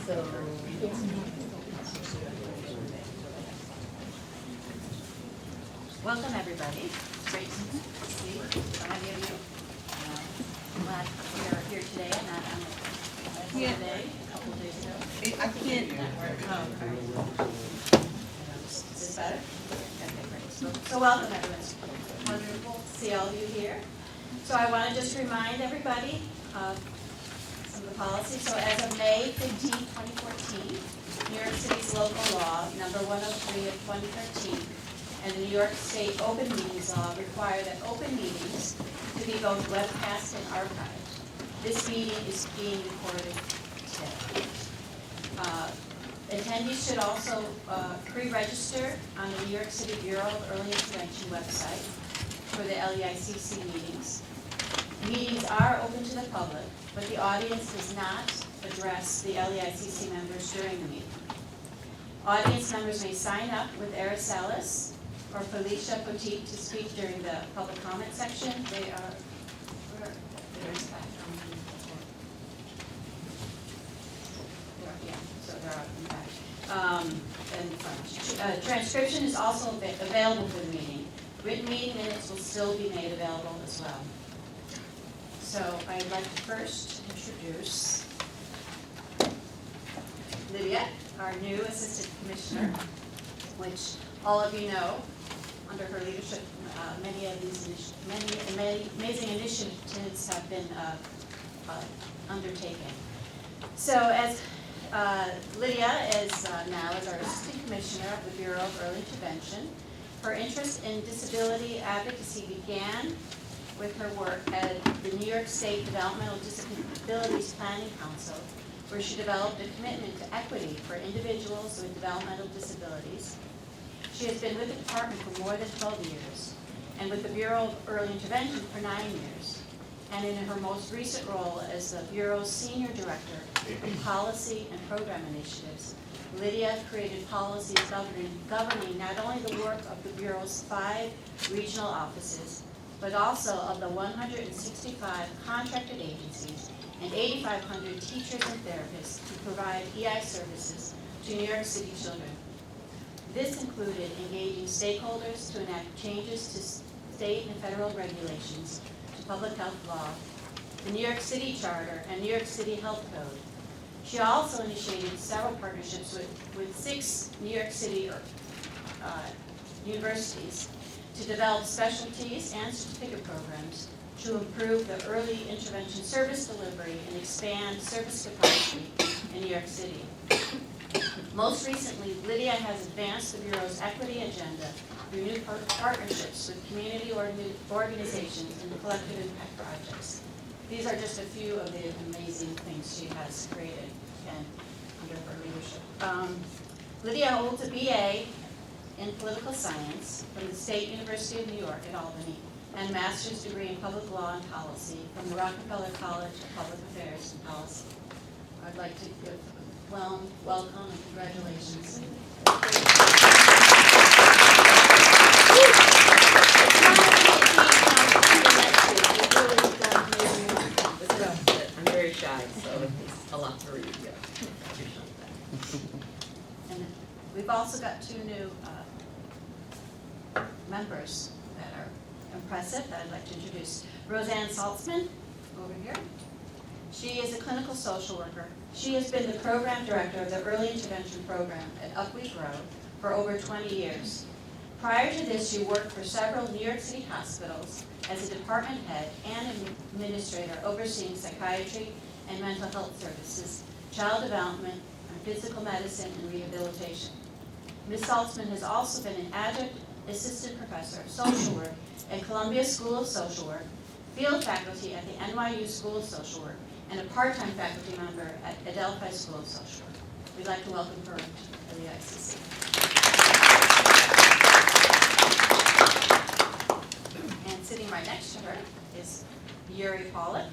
So, welcome everybody. It's great to see so many of you. I'm glad you're here today and not on a day, a couple of days ago. I can't. Is this better? Okay, great. So welcome everyone. It's wonderful to see all of you here. So I want to just remind everybody of some of the policies. So as of May 15, 2014, New York City's local law, number 103 of 2013, and the New York State Open Meetings Law require that open meetings to be both webcast and archived. This meeting is being recorded today. Attendees should also pre-register on the New York City Bureau of Early Intervention website for the LEICC meetings. Meetings are open to the public, but the audience does not address the LEICC members during the meeting. Audience members may sign up with Aracelis or Felicia Poteet to speak during the public comment section. They are, there's that. Yeah, so they're out in the back. And front. Transcription is also available for the meeting. Written meeting minutes will still be made available as well. So I'd like to first introduce Lydia, our new Assistant Commissioner, which all of you know. Under her leadership, many of these many amazing initiatives have been undertaken. So as Lydia is now as our Assistant Commissioner of the Bureau of Early Intervention, her interest in disability advocacy began with her work at the New York State Developmental Disabilities Planning Council, where she developed a commitment to equity for individuals with developmental disabilities. She has been with the department for more than 12 years, and with the Bureau of Early Intervention for 9 years. And in her most recent role as the Bureau's Senior Director of Policy and Program Initiatives, Lydia created policies governing not only the work of the Bureau's 5 regional offices, but also of the 165 contracted agencies and 8,500 teachers and therapists who provide EI services to New York City children. This included engaging stakeholders to enact changes to state and federal regulations to public health law, the New York City Charter, and New York City Health Code. She also initiated several partnerships with 6 New York City universities to develop specialties and certificate programs to improve the early intervention service delivery and expand service capacity in New York City. Most recently, Lydia has advanced the Bureau's equity agenda through new partnerships with community organizations and collective impact projects. These are just a few of the amazing things she has created and under her leadership. Lydia holds a BA in political science from the State University of New York at Albany and a master's degree in public law and policy from the Rockefeller College of Public Affairs and Policy. I'd like to give welcome and congratulations. I'm very shy, so it's a lot to read. Yeah. And we've also got 2 new members that are impressive that I'd like to introduce. Roseanne Saltzman, over here. She is a clinical social worker. She has been the program director of the Early Intervention Program at Upweek Road for over 20 years. Prior to this, she worked for several New York City hospitals as a department head and administrator overseeing psychiatry and mental health services, child development, and physical medicine and rehabilitation. Ms. Saltzman has also been an adjunct assistant professor of social work at Columbia School of Social Work, field faculty at the NYU School of Social Work, and a part-time faculty member at Adelphi School of Social Work. We'd like to welcome her to the LEICC. And sitting right next to her is Yuri Pollack.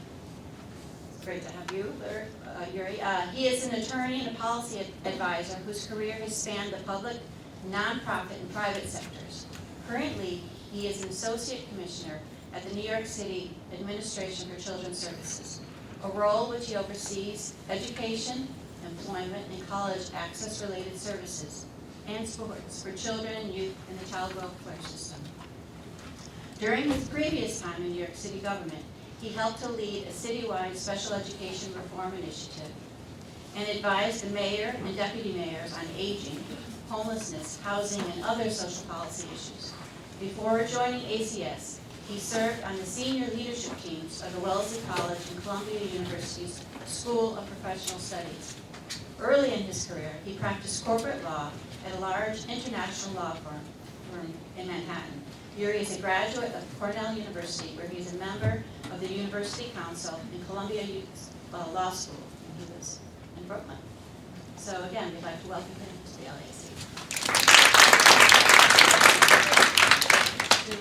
It's great to have you there, Yuri. He is an attorney and a policy advisor whose career has spanned the public, nonprofit, and private sectors. Currently, he is an associate commissioner at the New York City Administration for Children's Services, a role which he oversees education, employment, and college access-related services, and sports for children and youth in the child welfare system. During his previous time in New York City government, he helped to lead a citywide special education reform initiative and advised the mayor and deputy mayors on aging, homelessness, housing, and other social policy issues. Before joining ACS, he served on the senior leadership teams of the Wellesley College and Columbia University's School of Professional Studies. Early in his career, he practiced corporate law at a large international law firm in Manhattan. Yuri is a graduate of Cornell University, where he is a member of the University Council and Columbia Law School, and he lives in Brooklyn. So again, we'd like to welcome him to the LEICC. Two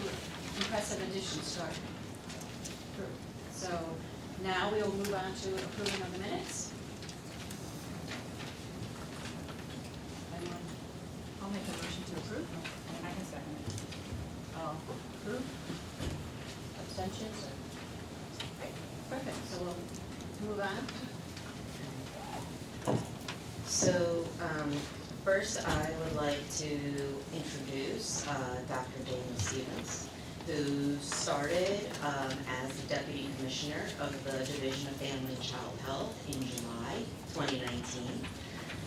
impressive additions to our group. So now we will move on to approving of the minutes. I'll make a motion to approve, and I can second it. All approved? Abstentions? Great, perfect, so we'll move on. So, first I would like to introduce Dr. Dana Stevens, who started as the Deputy Commissioner of the Division of Family and Child Health in July 2019.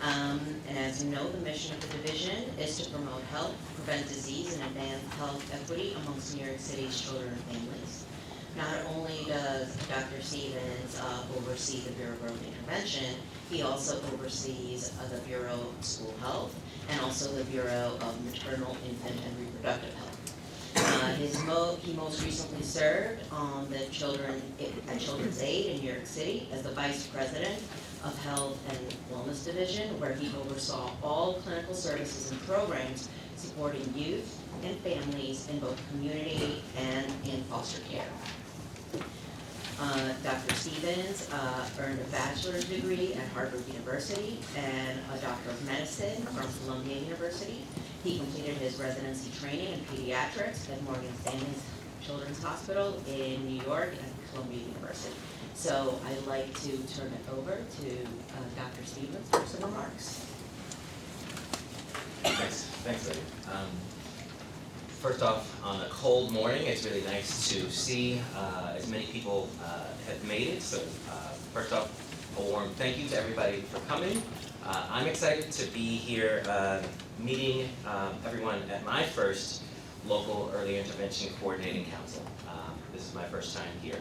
And as you know, the mission of the division is to promote health, prevent disease, and advance health equity amongst New York City's children and families. Not only does Dr. Stevens oversee the Bureau of Early Intervention, he also oversees the Bureau of School Health and also the Bureau of Maternal, Infant, and Reproductive Health. He most recently served on the Children's Aid in New York City as the Vice President of Health and Wellness Division, where he oversaw all clinical services and programs supporting youth and families in both community and in foster care. Dr. Stevens earned a bachelor's degree at Harvard University and a doctor of medicine from Columbia University. He completed his residency training in pediatrics at Morgan Stanley Children's Hospital in New York and Columbia University. So I'd like to turn it over to Dr. Stevens for some remarks. Thanks, Lily. First off, on a cold morning, it's really nice to see as many people have made it. So first off, a warm thank you to everybody for coming. I'm excited to be here meeting everyone at my first local early intervention coordinating council. This is my first time here.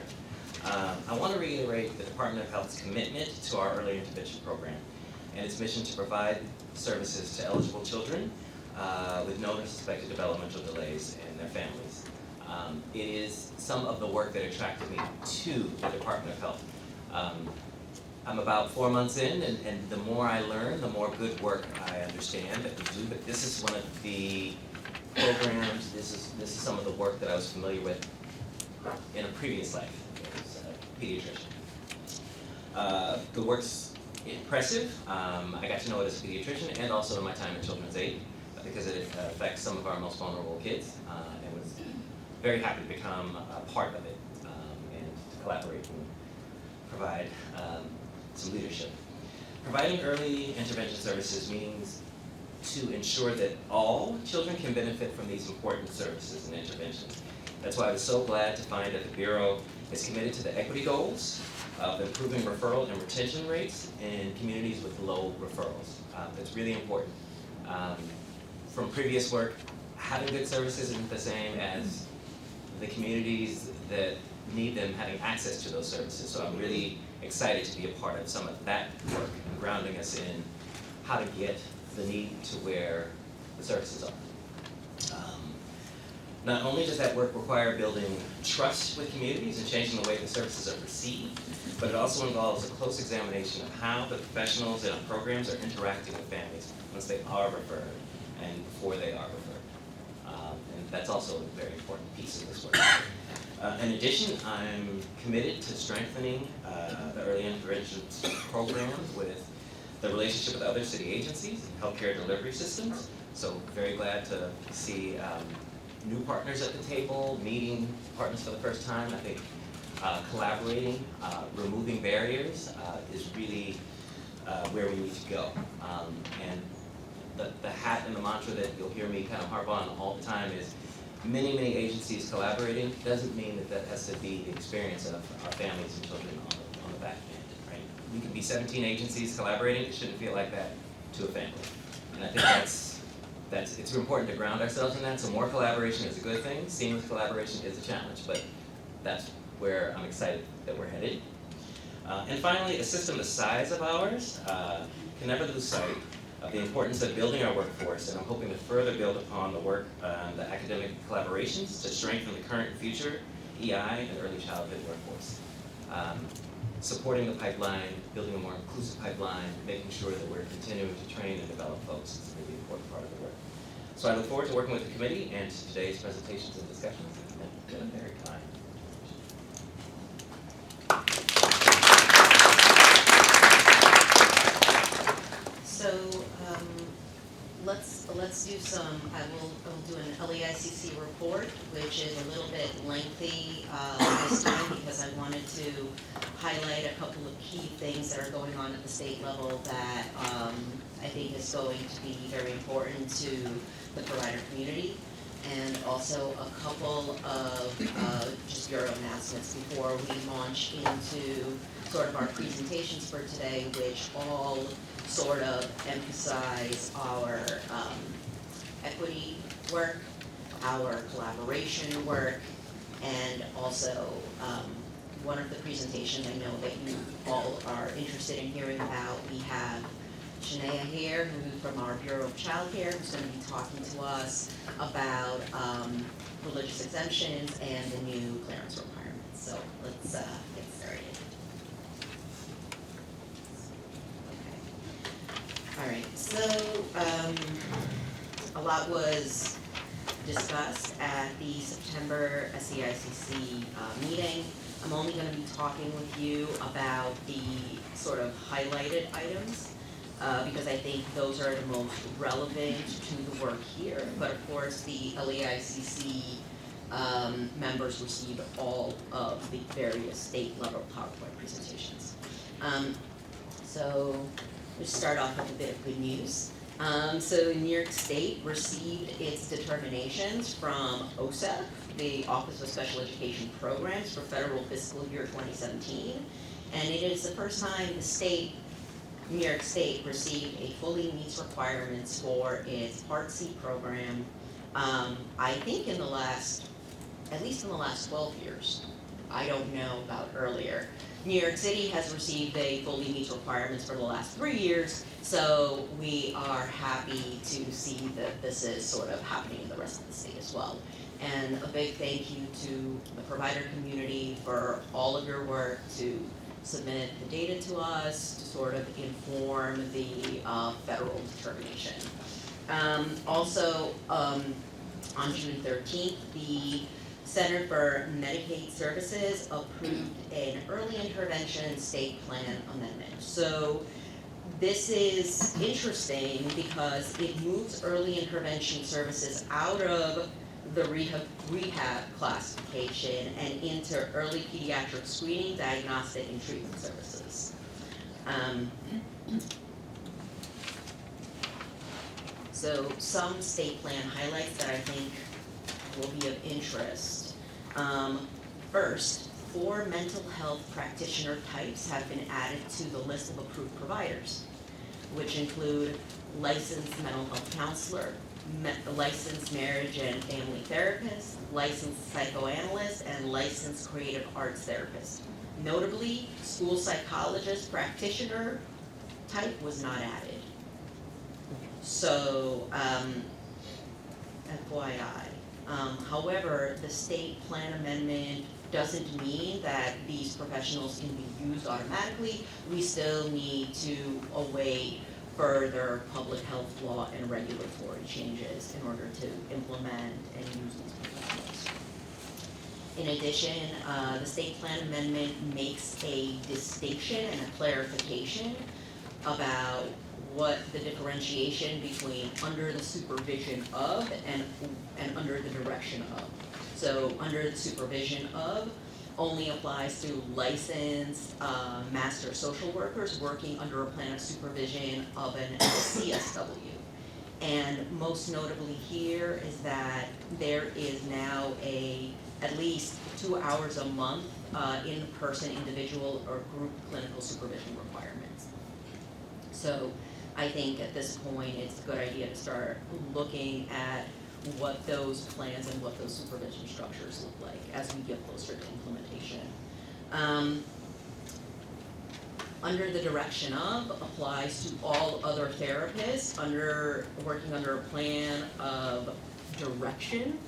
I want to reiterate the Department of Health's commitment to our early intervention program and its mission to provide services to eligible children with known or suspected developmental delays and their families. It is some of the work that attracted me to the Department of Health. I'm about 4 months in, and the more I learn, the more good work I understand that we do. But this is one of the programs, this is some of the work that I was familiar with in a previous life as a pediatrician. The work's impressive. I got to know it as a pediatrician and also in my time at Children's Aid because it affects some of our most vulnerable kids, and was very happy to become a part of it and to collaborate and provide some leadership. Providing early intervention services means to ensure that all children can benefit from these important services and interventions. That's why I was so glad to find that the Bureau is committed to the equity goals of improving referral and retention rates in communities with low referrals. That's really important. From previous work, having good services isn't the same as the communities that need them having access to those services. So I'm really excited to be a part of some of that work and grounding us in how to get the need to where the services are. Not only does that work require building trust with communities and changing the way the services are perceived, but it also involves a close examination of how the professionals in our programs are interacting with families once they are referred and before they are referred. And that's also a very important piece of this work. In addition, I'm committed to strengthening the early intervention programs with the relationship with other city agencies and healthcare delivery systems. So very glad to see new partners at the table, meeting partners for the first time. I think collaborating, removing barriers is really where we need to go. And the hat and the mantra that you'll hear me kind of harp on all the time is many agencies collaborating doesn't mean that has to be the experience of our families and children on the back end, right? We could be 17 agencies collaborating, it shouldn't feel like that to a family. And I think it's important to ground ourselves in that, so more collaboration is a good thing, seamless collaboration is a challenge, but that's where I'm excited that we're headed. And finally, a system the size of ours can never lose sight of the importance of building our workforce, and I'm hoping to further build upon the work, the academic collaborations to strengthen the current and future EI and early childhood workforce. Supporting the pipeline, building a more inclusive pipeline, making sure that we're continuing to train and develop folks is a really important part of the work. So I look forward to working with the committee and today's presentations and discussions. It's been a very kind. So, let's do some, I'll do an LEICC report, which is a little bit lengthy this time because I wanted to highlight a couple of key things that are going on at the state level that I think is going to be very important to the provider community, and also a couple of just bureau announcements before we launch into sort of our presentations for today, which all sort of emphasize our equity work, our collaboration work, and also one of the presentations I know that you all are interested in hearing about, we have Shania here, who from our Bureau of Child Care, who's going to be talking to us about religious exemptions and the new clearance requirements. So let's get started. All right, so a lot was discussed at the September SEICC meeting. I'm only going to be talking with you about the sort of highlighted items because I think those are the most relevant to the work here. But of course, the LEICC members received all of the various state level PowerPoint presentations. So let's start off with a bit of good news. So New York State received its determinations from OSEP, the Office of Special Education Programs, for federal fiscal year 2017. And it is the first time New York State received a fully meets requirements for its Part C program, I think at least in the last 12 years. I don't know about earlier. New York City has received a fully meets requirements for the last 3 years, so we are happy to see that this is sort of happening in the rest of the state as well. And a big thank you to the provider community for all of your work to submit the data to us to sort of inform the federal determination. Also, on June 13th, the Center for Medicaid Services approved an early intervention state plan amendment. So this is interesting because it moves early intervention services out of the rehab classification and into early pediatric screening, diagnostic, and treatment services. So some state plan highlights that I think will be of interest. First, 4 mental health practitioner types have been added to the list of approved providers, which include licensed mental health counselor, licensed marriage and family therapist, licensed psychoanalyst, and licensed creative arts therapist. Notably, school psychologist practitioner type was not added. So, FYI. However, the state plan amendment doesn't mean that these professionals can be used automatically. We still need to await further public health law and regulatory changes in order to implement and use these professionals. In addition, the state plan amendment makes a distinction and a clarification about what the differentiation between under the supervision of and under the direction of. So under the supervision of only applies to licensed master social workers working under a plan of supervision of an CSW. And most notably here is that there is now at least 2 hours a month in-person individual or group clinical supervision requirements. So I think at this point, it's a good idea to start looking at what those plans and what those supervision structures look like as we get closer to implementation. Under the direction of applies to all other therapists working under a plan of direction,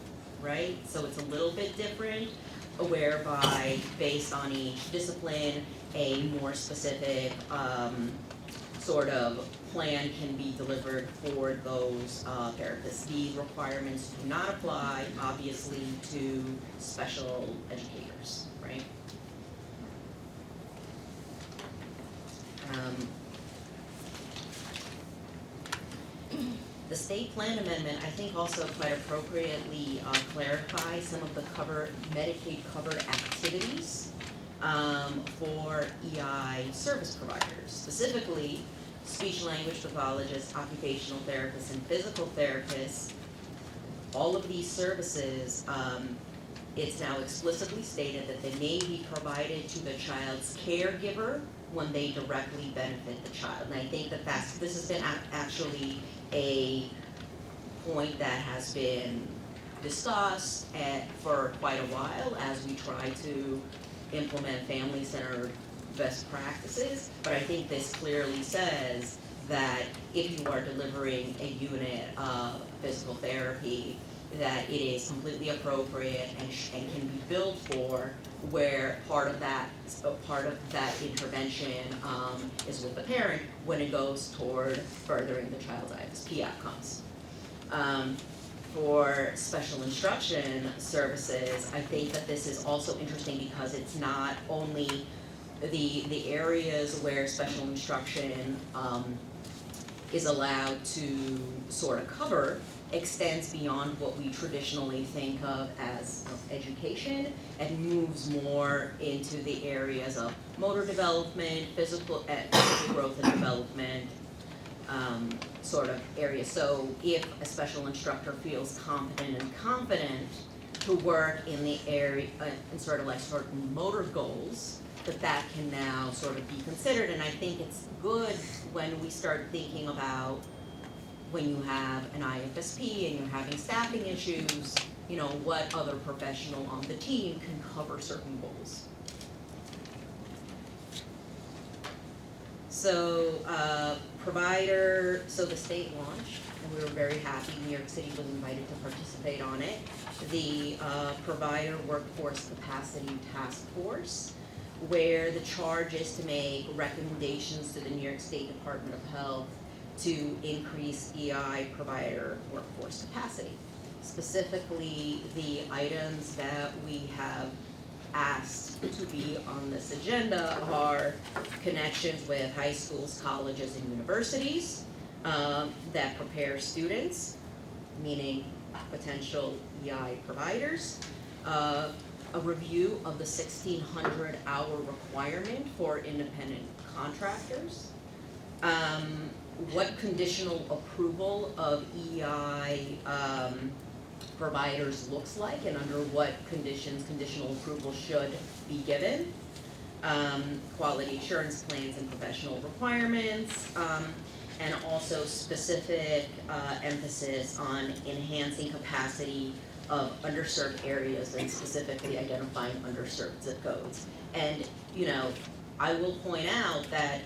right? So it's a little bit different, whereby based on each discipline, a more specific sort of plan can be delivered for those therapists. These requirements do not apply, obviously, to special educators, right? The state plan amendment, I think, also quite appropriately clarifies some of the Medicaid covered activities for EI service providers, specifically speech language pathologists, occupational therapists, and physical therapists. All of these services, it's now explicitly stated that they may be provided to the child's caregiver when they directly benefit the child. And I think that this has been actually a point that has been discussed for quite a while as we try to implement family-centered best practices. But I think this clearly says that if you are delivering a unit of physical therapy, that it is completely appropriate and can be billed for, where part of that intervention is with the parent when it goes toward furthering the child's ISP outcomes. For special instruction services, I think that this is also interesting because it's not only the areas where special instruction is allowed to sort of cover extends beyond what we traditionally think of as education and moves more into the areas of motor development, physical growth and development sort of area. So if a special instructor feels competent and confident to work in the area, in sort of like certain motor goals, that can now sort of be considered. And I think it's good when we start thinking about when you have an IFSP and you're having staffing issues, what other professional on the team can cover certain goals. So the state launched, and we were very happy. New York City was invited to participate on it. The Provider Workforce Capacity Task Force, where the charge is to make recommendations to the New York State Department of Health to increase EI provider workforce capacity. Specifically, the items that we have asked to be on this agenda are connections with high schools, colleges, and universities that prepare students, meaning potential EI providers, a review of the 1,600-hour requirement for independent contractors, what conditional approval of EI providers looks like and under what conditions conditional approval should be given, quality assurance plans and professional requirements, and also specific emphasis on enhancing capacity of underserved areas and specifically identifying underserved zip codes. And, I will point out that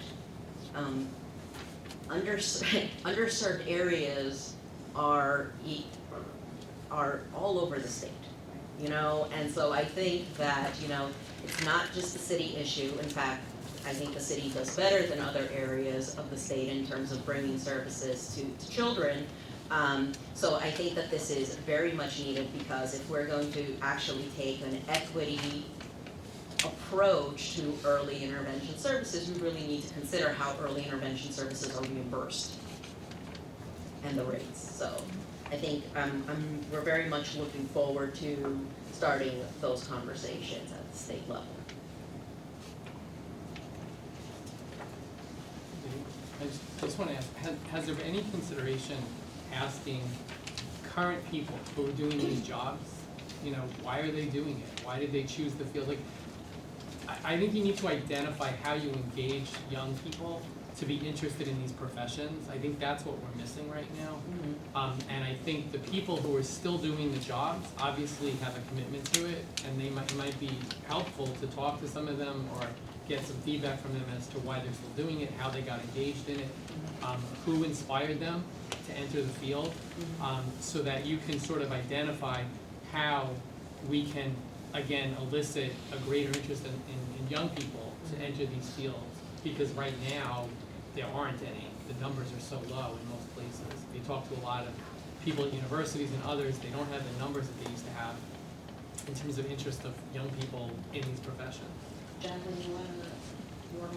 underserved areas are all over the state, and so I think that, it's not just a city issue. In fact, I think the city does better than other areas of the state in terms of bringing services to children. So I think that this is very much needed because if we're going to actually take an equity approach to early intervention services, we really need to consider how early intervention services are reimbursed and the rates. So I think we're very much looking forward to starting those conversations at the state level. I just want to ask, has there been any consideration asking current people who are doing these jobs, why are they doing it? Why did they choose the field? Like, I think you need to identify how you engage young people to be interested in these professions. I think that's what we're missing right now. And I think the people who are still doing the jobs obviously have a commitment to it, and it might be helpful to talk to some of them or get some feedback from them as to why they're still doing it, how they got engaged in it, who inspired them to enter the field, so that you can sort of identify how we can, again, elicit a greater interest in young people to enter these fields. Because right now, there aren't any. The numbers are so low in most places. You talk to a lot of people at universities and others, they don't have the numbers that they used to have in terms of interest of young people in these professions. Jacqueline, you wanna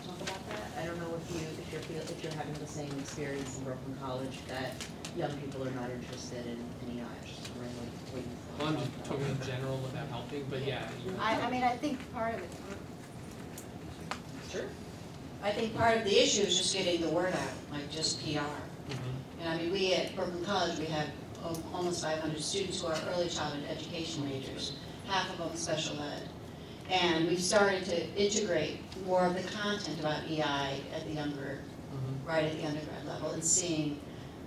talk about that? I don't know if you're having the same experience in Brooklyn College that young people are not interested in EI. Just wondering what you thought. Well, I'm just talking in general without helping, but yeah. I mean, I think part of it, Sure. I think part of the issue is just getting the word out, like just PR. And I mean, we at Brooklyn College, we have almost 500 students who are early childhood education majors, half of them special ed. And we've started to integrate more of the content about EI at the younger, right at the undergrad level, and seeing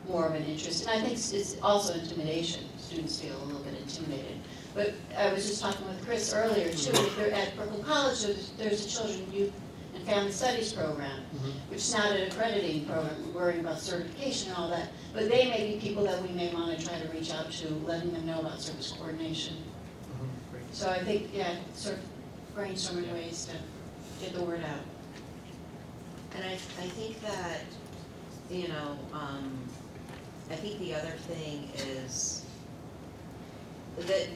more of an interest. And I think it's also intimidation. Students feel a little bit intimidated. But I was just talking with Chris earlier too. At Brooklyn College, there's a children, youth, and family studies program, which is not an accrediting program, worrying about certification and all that. But they may be people that we may want to try to reach out to, letting them know about service coordination. So I think, sort of brainstorming ways to get the word out. And I think that, I think the other thing is that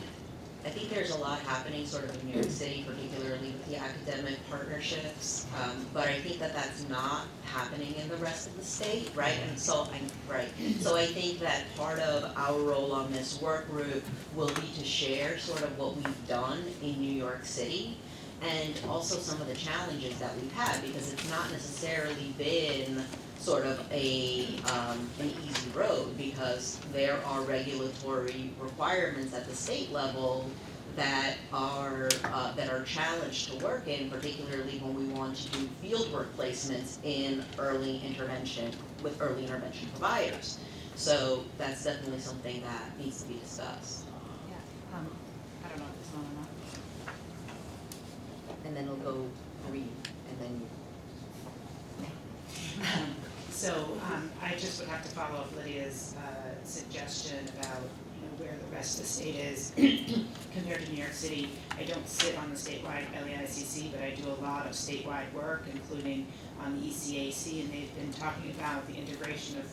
I think there's a lot happening sort of in New York City, particularly with the academic partnerships, but I think that that's not happening in the rest of the state, right? And so I think that part of our role on this work group will be to share sort of what we've done in New York City, and also some of the challenges that we've had, because it's not necessarily been sort of an easy road, because there are regulatory requirements at the state level that are challenged to work in, particularly when we want to do fieldwork placements in early intervention with early intervention providers. So that's definitely something that needs to be discussed. Yeah, I don't know if it's on or not. And then we'll go read, and then So I just would have to follow up Lydia's suggestion about where the rest of the state is compared to New York City. I don't sit on the statewide LEICC, but I do a lot of statewide work, including on the ECAC, and they've been talking about the integration of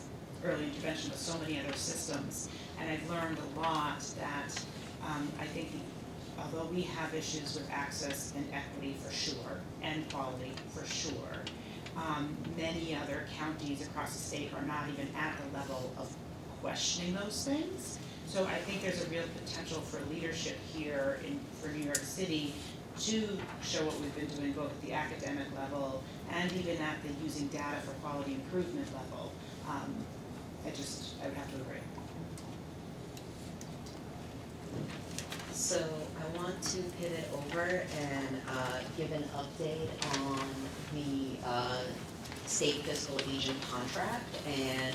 early intervention with so many other systems. And I've learned a lot that I think although we have issues with access and equity for sure, and quality for sure, many other counties across the state are not even at the level of questioning those things. So I think there's a real potential for leadership here for New York City to show what we've been doing both at the academic level and even at the using data for quality improvement level. I would have to agree. so I want to pivot over and give an update on the state fiscal agent contract and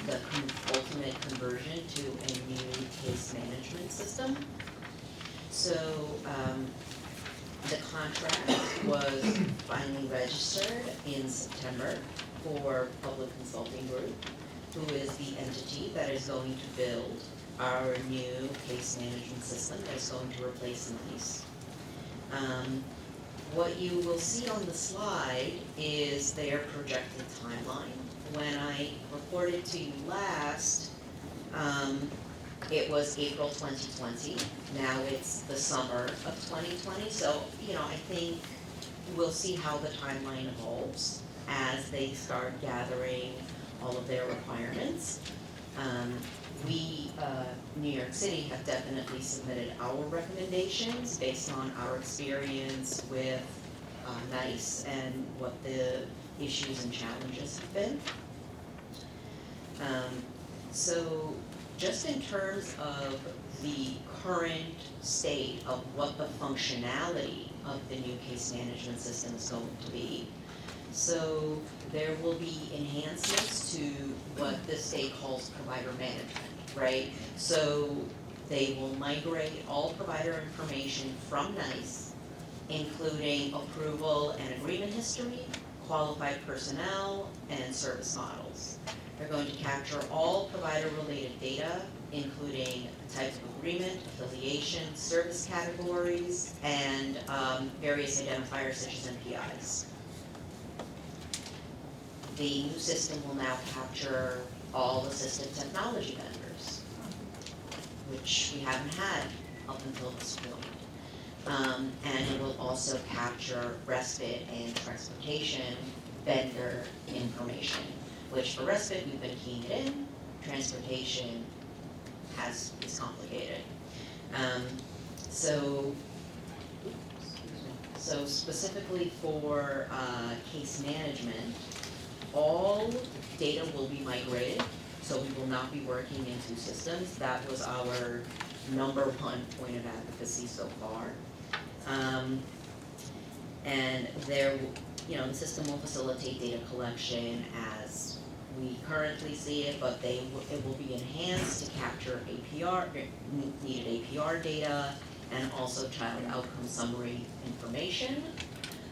the ultimate conversion to a new case management system. So the contract was finally registered in September for Public Consulting Group, who is the entity that is going to build our new case management system that is going to replace NICE. What you will see on the slide is their projected timeline. When I reported to you last, it was April 2020. Now it's the summer of 2020. So, I think we'll see how the timeline evolves as they start gathering all of their requirements. we, New York City, have definitely submitted our recommendations based on our experience with NICE and what the issues and challenges have been. So just in terms of the current state of what the functionality of the new case management system is going to be, so there will be enhancements to what the state calls provider management, right? So they will migrate all provider information from NICE, including approval and agreement history, qualified personnel, and service models. They're going to capture all provider-related data, including type of agreement, affiliation, service categories, and various identifiers such as NPIs. The new system will now capture all assistive technology vendors, which we haven't had up until this point. And it will also capture respite and transportation vendor information, which for respite, we've been keying it in. Transportation is complicated. So specifically for case management, all data will be migrated, so we will not be working in two systems. That was our number one point of advocacy so far. And the system will facilitate data collection as we currently see it, but it will be enhanced to capture needed APR data and also child outcome summary information.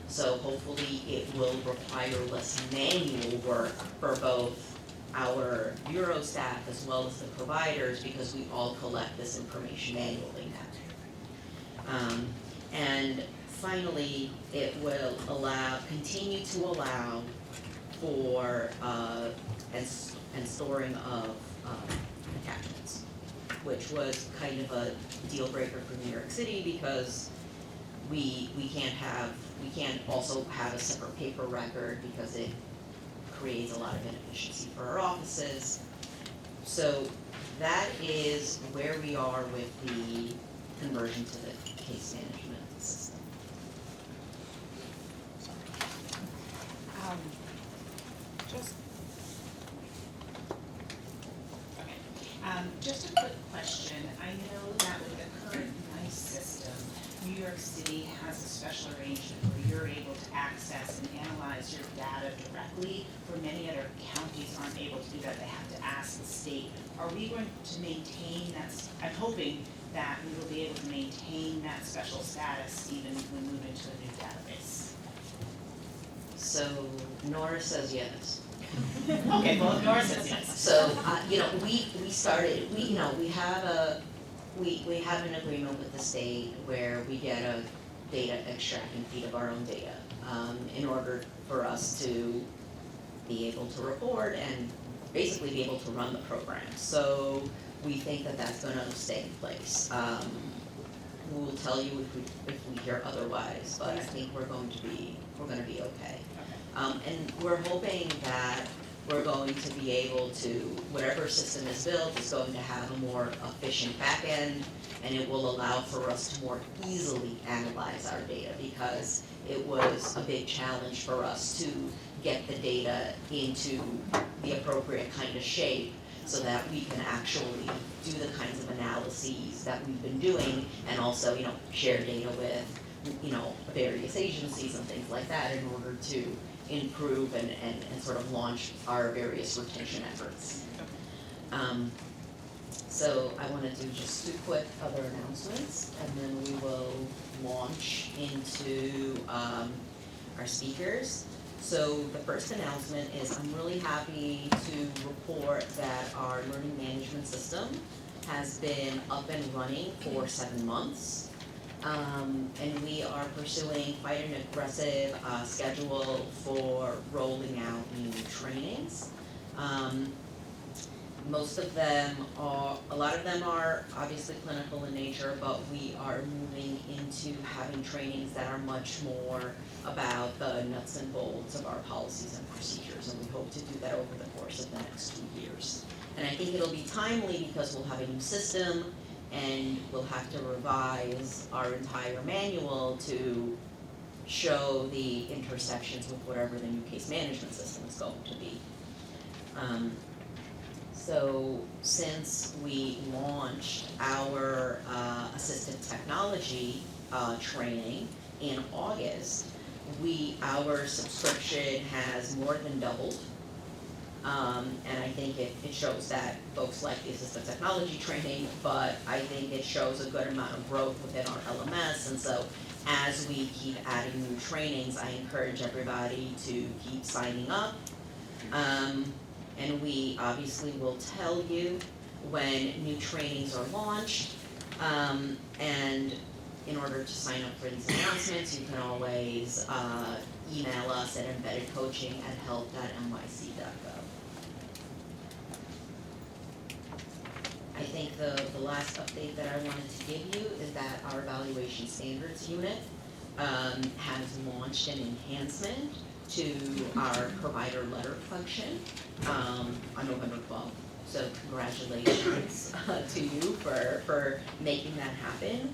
So hopefully it will require less manual work for both our bureau staff as well as the providers, because we all collect this information annually now. And finally, it will continue to allow for and storing of attachments, which was kind of a deal breaker for New York City, because we can't also have a separate paper record because it creates a lot of inefficiency for our offices. So that is where we are with the conversion to the case management system. Just a quick question. I know that with the current NICE system, New York City has a special arrangement where you're able to access and analyze your data directly, where many other counties aren't able to do that. They have to ask the state. Are we going to maintain that? I'm hoping that we will be able to maintain that special status even if we move into a new database. So Nora says yes. Okay, well, Nora says yes. So, we started, we have an agreement with the state where we get a data extracting feed of our own data, in order for us to be able to report and basically be able to run the program. So we think that that's gonna stay in place. We'll tell you if we hear otherwise, but I think we're gonna be okay. And we're hoping that we're going to be able to, whatever system is built is going to have a more efficient back end, and it will allow for us to more easily analyze our data, because it was a big challenge for us to get the data into the appropriate kind of shape so that we can actually do the kinds of analyses that we've been doing, and also, share data with, various agencies and things like that in order to improve and sort of launch our various retention efforts. So I want to do just two quick other announcements, and then we will launch into our speakers. So the first announcement is I'm really happy to report that our learning management system has been up and running for 7 months. And we are pursuing quite an aggressive schedule for rolling out new trainings. Most of them are, a lot of them are obviously clinical in nature, but we are moving into having trainings that are much more about the nuts and bolts of our policies and procedures, and we hope to do that over the course of the next 2 years. And I think it'll be timely because we'll have a new system and we'll have to revise our entire manual to show the intersections with whatever the new case management system is going to be. So since we launched our assistive technology training in August, our subscription has more than doubled. And I think it shows that folks like the assistive technology training, but I think it shows a good amount of growth within our LMS. And so as we keep adding new trainings, I encourage everybody to keep signing up. And we obviously will tell you when new trainings are launched. And in order to sign up for these announcements, you can always email us at embeddedcoaching@health.nyc.gov. I think the last update that I wanted to give you is that our evaluation standards unit has launched an enhancement to our provider letter function on November 12th. So congratulations to you for making that happen.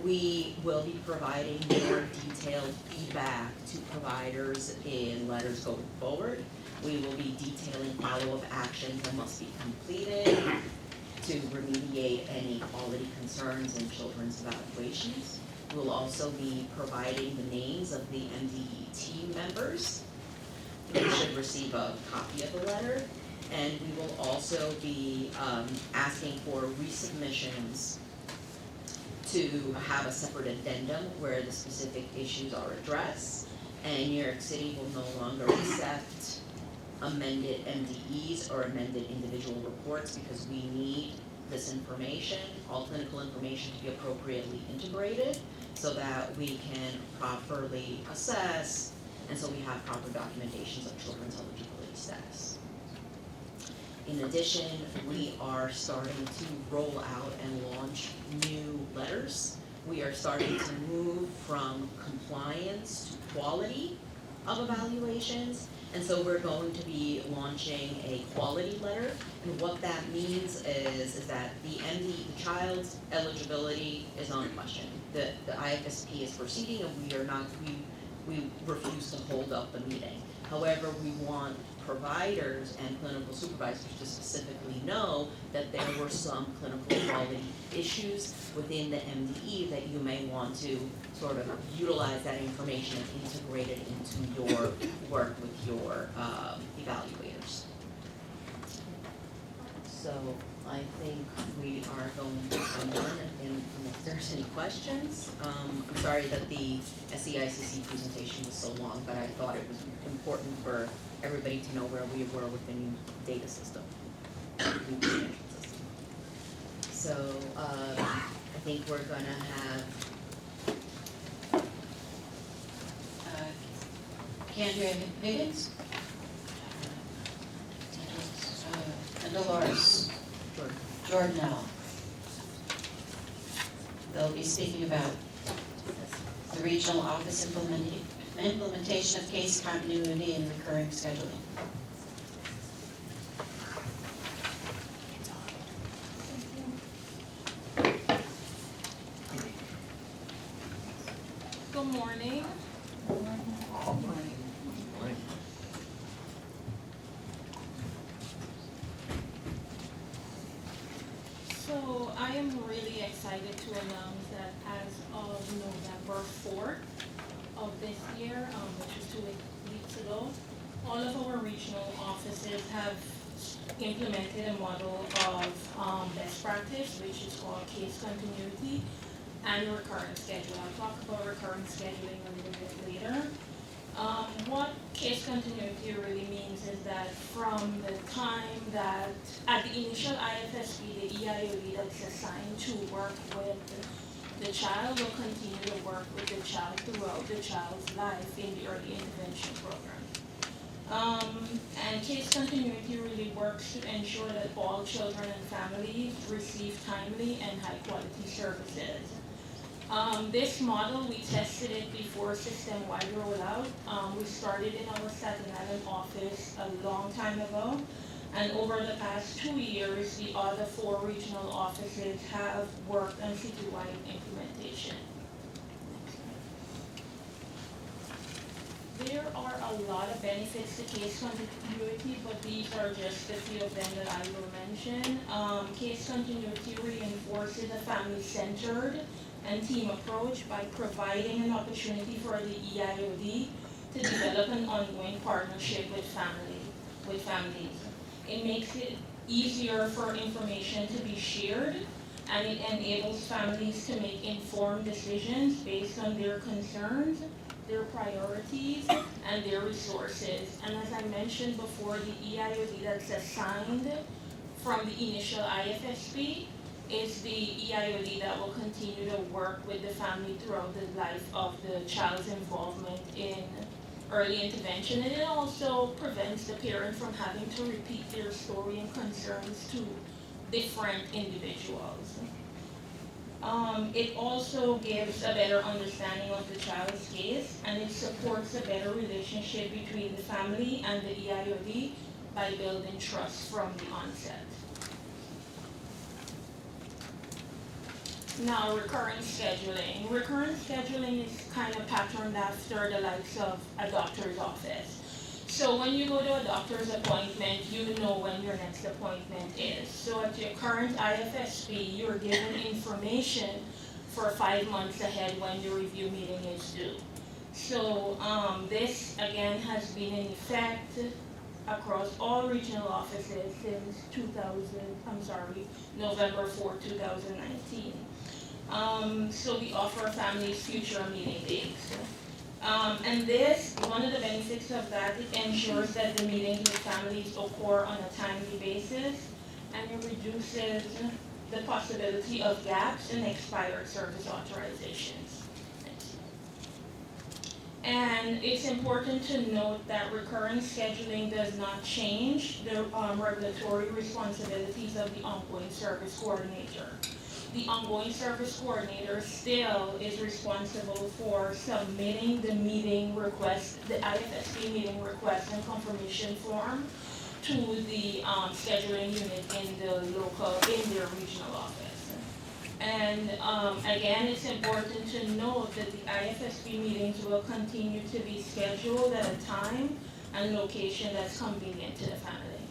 We will be providing more detailed feedback to providers in letters going forward. We will be detailing follow-up actions that must be completed to remediate any quality concerns in children's evaluations. We'll also be providing the names of the MDE team members. They should receive a copy of the letter. And we will also be asking for resubmissions to have a separate addendum where the specific issues are addressed. And New York City will no longer accept amended MDEs or amended individual reports because we need this information, all clinical information, to be appropriately integrated so that we can properly assess and so we have proper documentations of children's eligibility status. In addition, we are starting to roll out and launch new letters. We are starting to move from compliance to quality of evaluations. And so we're going to be launching a quality letter. And what that means is that the child's eligibility is on question. The IFSP is proceeding and we refuse to hold up the meeting. However, we want providers and clinical supervisors to specifically know that there were some clinical quality issues within the MDE that you may want to sort of utilize that information and integrate it into your work with your evaluators. So I think we are going to come on and if there's any questions. I'm sorry that the SEICC presentation was so long, but I thought it was important for everybody to know where we were with the new data system. So I think we're gonna have Kendra Higgins, and Dolores Jordanelle. They'll be speaking about the regional office implementation of case continuity and recurring scheduling. Good morning. So I am really excited to announce that as of November 4th of this year, which was 2 weeks ago, all of our regional offices have implemented a model of best practice, which is called case continuity and recurrent schedule. I'll talk about recurrent scheduling a little bit later. What case continuity really means is that from the time that, at the initial IFSP, the EIOD that's assigned to work with the child will continue to work with the child throughout the child's life in the early intervention program. And case continuity really works to ensure that all children and families receive timely and high-quality services. This model, we tested it before system-wide rollout. We started in our Staten Island office a long time ago, and over the past 2 years, the other 4 regional offices have worked on citywide implementation. There are a lot of benefits to case continuity, but these are just a few of them that I will mention. Case continuity reinforces a family-centered and team approach by providing an opportunity for the EIOD to develop an ongoing partnership with families. It makes it easier for information to be shared, and it enables families to make informed decisions based on their concerns, their priorities, and their resources. And as I mentioned before, the EIOD that's assigned from the initial IFSP is the EIOD that will continue to work with the family throughout the life of the child's involvement in early intervention. And it also prevents the parent from having to repeat their story and concerns to different individuals. It also gives a better understanding of the child's case, and it supports a better relationship between the family and the EIOD by building trust from the onset. Now, recurrent scheduling. Recurrent scheduling is kind of patterned after the likes of a doctor's office. So when you go to a doctor's appointment, you know when your next appointment is. So at your current IFSP, you're given information for 5 months ahead when your review meeting is due. So this again has been in effect across all regional offices since November 4, 2019. So we offer families future meeting dates. And this, one of the benefits of that, it ensures that the meetings with families occur on a timely basis, and it reduces the possibility of gaps in expired service authorizations. And it's important to note that recurring scheduling does not change the regulatory responsibilities of the ongoing service coordinator. The ongoing service coordinator still is responsible for submitting the meeting request, the IFSP meeting request and confirmation form to the scheduling unit in their regional office. And again, it's important to note that the IFSP meetings will continue to be scheduled at a time and location that's convenient to the family.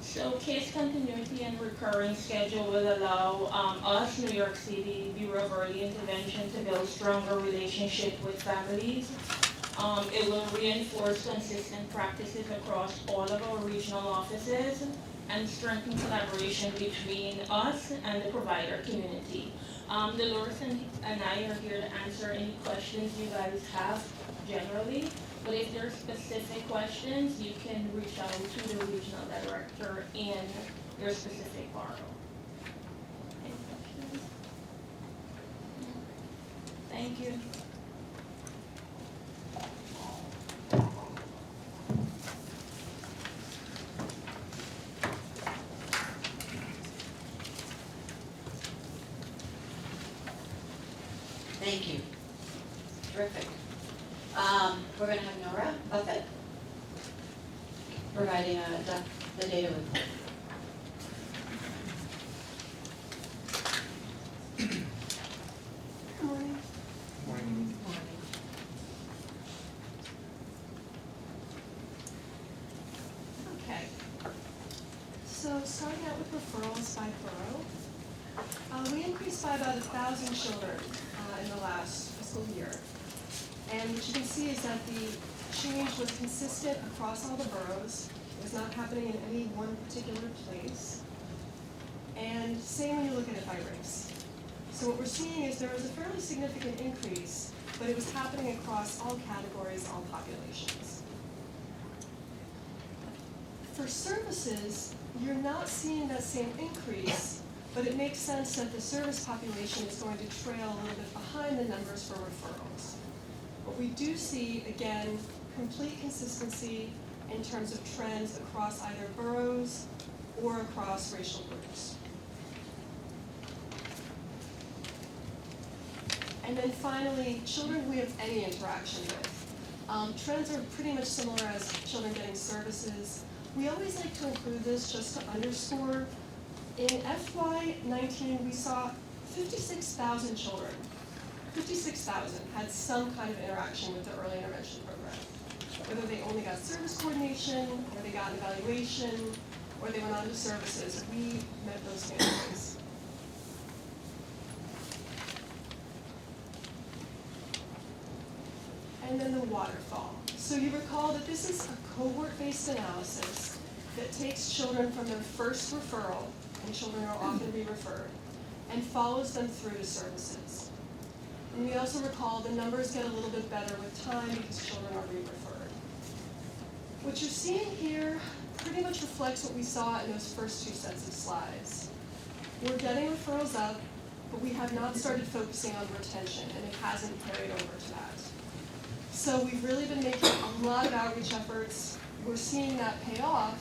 So case continuity and recurring schedule will allow us, New York City Bureau of Early Intervention, to build stronger relationship with families. It will reinforce consistent practices across all of our regional offices and strengthen collaboration between us and the provider community. Dolores and I are here to answer any questions you guys have generally. But if there are specific questions, you can reach out to the regional director in your specific borough. Any questions? Thank you. Thank you. Terrific. We're going to have Nora Buffett providing the data report. Good morning. Morning. Okay. So starting out with referrals by borough, we increased by about 1,000 children in the last fiscal year. And what you can see is that the change was consistent across all the boroughs. It was not happening in any one particular place. And same when you look at it by race. So what we're seeing is there was a fairly significant increase, but it was happening across all categories, all populations. For services, you're not seeing that same increase, but it makes sense that the service population is going to trail a little bit behind the numbers for referrals. But we do see, again, complete consistency in terms of trends across either boroughs or across racial groups. And then finally, children we have any interaction with. Trends are pretty much similar as children getting services. We always like to include this just to underscore. In FY19, we saw 56,000 children. 56,000 had some kind of interaction with the early intervention program. Whether they only got service coordination, or they got an evaluation, or they went on to services, we met those families. And then the waterfall. So you recall that this is a cohort-based analysis that takes children from their first referral, and children are often re-referred, and follows them through to services. And we also recall the numbers get a little bit better with time because children are re-referred. What you're seeing here pretty much reflects what we saw in those first two sets of slides. We're getting referrals up, but we have not started focusing on retention, and it hasn't carried over to that. So we've really been making a lot of outreach efforts. We're seeing that pay off,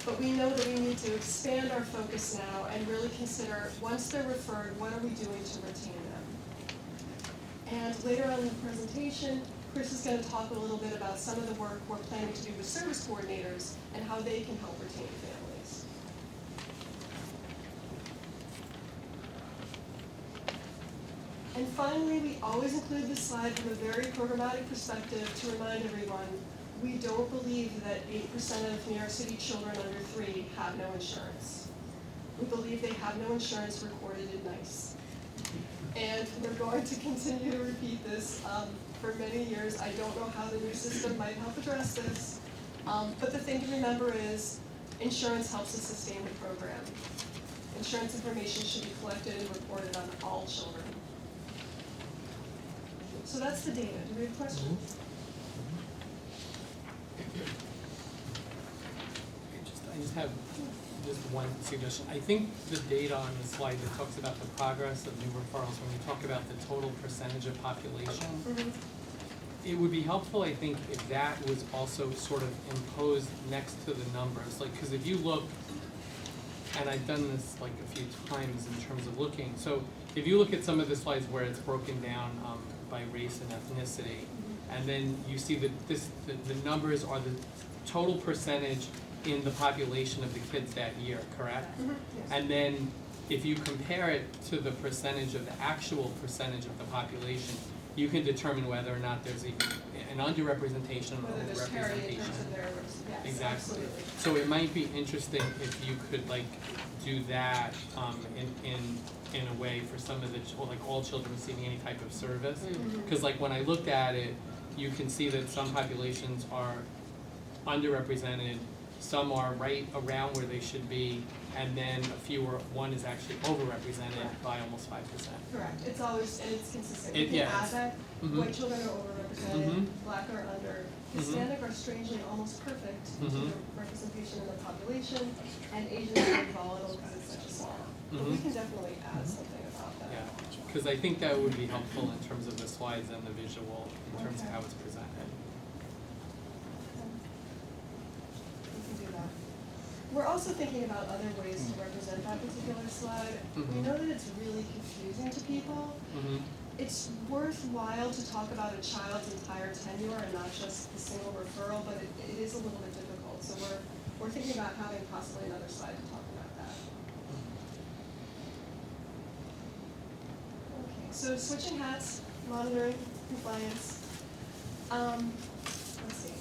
but we know that we need to expand our focus now and really consider, once they're referred, what are we doing to retain them? And later on in the presentation, Chris is going to talk a little bit about some of the work we're planning to do with service coordinators and how they can help retain families. And finally, we always include this slide from a very programmatic perspective to remind everyone, we don't believe that 8% of New York City children under 3 have no insurance. We believe they have no insurance recorded in NICE. And we're going to continue to repeat this for many years. I don't know how the new system might help address this. But the thing to remember is insurance helps us sustain the program. Insurance information should be collected and reported on all children. So that's the data. Do we have questions? I just have just one suggestion. I think the data on the slide that talks about the progress of new referrals, when we talk about the total percentage of population, it would be helpful, I think, if that was also sort of imposed next to the numbers. Like, because if you look, and I've done this like a few times in terms of looking, so if you look at some of the slides where it's broken down by race and ethnicity, and then you see that the numbers are the total percentage in the population of the kids that year, correct? Yes. And then if you compare it to the percentage of the actual percentage of the population, you can determine whether or not there's an underrepresentation or Whether there's parity in overrepresentation. terms of their, yes, Exactly. absolutely. So it might be interesting if you could like do that in a way for some of the, or like all children receiving any type of service. Because like when I looked at it, you can see that some populations are underrepresented, some are right around where they should be, and then one is actually overrepresented Correct. by almost 5%. Correct. It's always, and it's consistent. It- We yeah, can add it's- that. Mhm. White children are overrepresented, Mhm. black are under, Hispanic are strangely almost perfect to Mhm. the representation in the population, and Asian is very volatile because it's such a small. But we Mhm. can definitely add something about that. Yeah, because I think that would be helpful in terms of the slides and the visual, in terms of Okay. how it's presented. We can do that. We're also thinking about other ways to represent that particular slide. We Mhm. know that it's really confusing to people. Mm-hmm. It's worthwhile to talk about a child's entire tenure and not just the single referral, but it is a little bit difficult. So we're thinking about having possibly another slide to talk about that. Okay, so switching hats, monitoring, compliance. Let's see.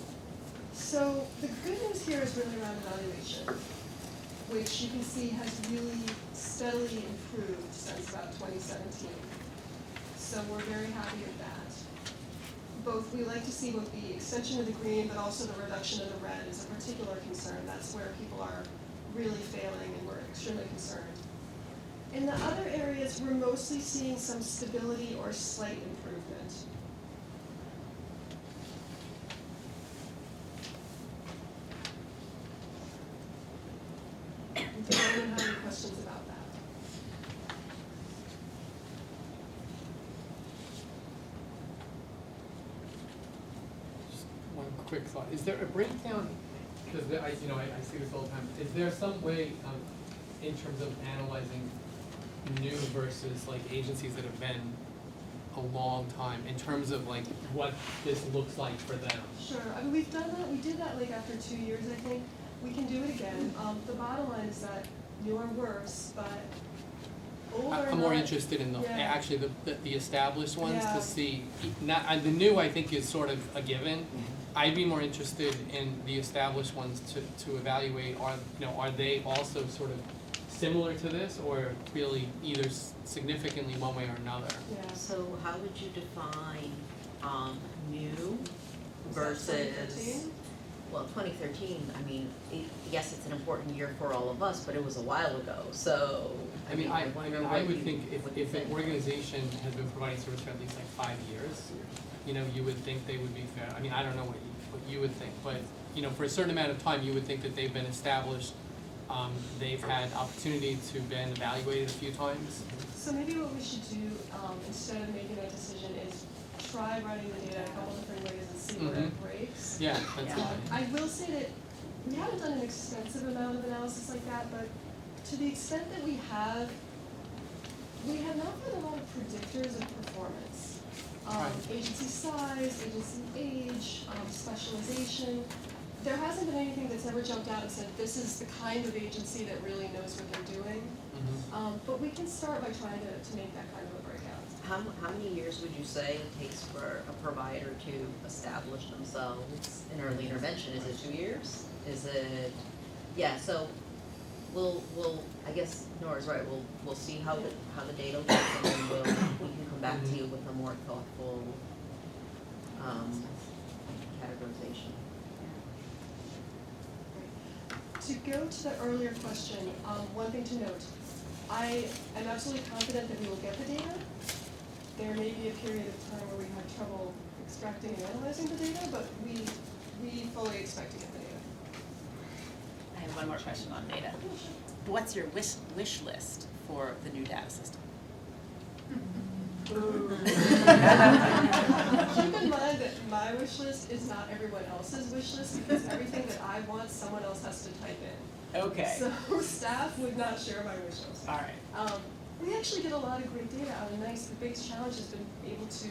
So the good news here is really around evaluation, which you can see has really steadily improved since about 2017. So we're very happy with that. Both, we like to see both the extension of the green, but also the reduction of the red is a particular concern. That's where people are really failing, and we're extremely concerned. In the other areas, we're mostly seeing some stability or slight improvement. Does anyone have any questions about that? quick thought. Is there a breakdown, because I see this all the time, is there some way, in terms of analyzing new versus like agencies that have been a long time, in terms of like what this looks like for them? Sure, I mean, we've done that, we did that like after 2 years, I think. We can do it again. The bottom line is that new are worse, but older are I'm more not- interested in the, yeah. actually the established ones Yeah. to see, not, the new I think is sort of a given. I'd be more interested in the established ones to evaluate, are they also sort of similar to this, or really either significantly one way or another? Yeah. So how would you define, new Was that versus? 2013? Well, 2013, I mean, yes, it's an important year for all of us, but it was a while ago, so, I mean, I wonder I what would you- think what you if an think. organization has been providing service for at least like 5 years, you would think they would be fair. I mean, I don't know what you would think, but, for a certain amount of time, you would think that they've been established, they've had opportunity to been evaluated a few times. So maybe what we should do, instead of making that decision, is try running the data a couple different ways and see where it breaks. Yeah, that's fine. I will say that we haven't done an extensive amount of analysis like that, but to the extent that we have not had a lot of predictors of performance. Right. Agency size, agency age, specialization. There hasn't been anything that's ever jumped out and said, this is the kind of agency that really knows what they're doing. But we can start by trying to make that kind of a breakout. How many years would you say it takes for a provider to establish themselves in early intervention? Is it 2 years? Is it, yeah, so we'll, I guess Nora's right, we'll see how the data looks, and then we can come back to you with a more thoughtful, categorization. To go to the earlier question, one thing to note, I am absolutely confident that we will get the data. There may be a period of time where we have trouble extracting and analyzing the data, but we fully expect to get the data. I have one more question on data. What's your wish list for the new data system? Keep in mind that my wish list is not everyone else's wish list, because everything that I want, someone else has to type in. Okay. So staff would not share my wish list. All right. We actually get a lot of great data out of NICE. The biggest challenge has been able to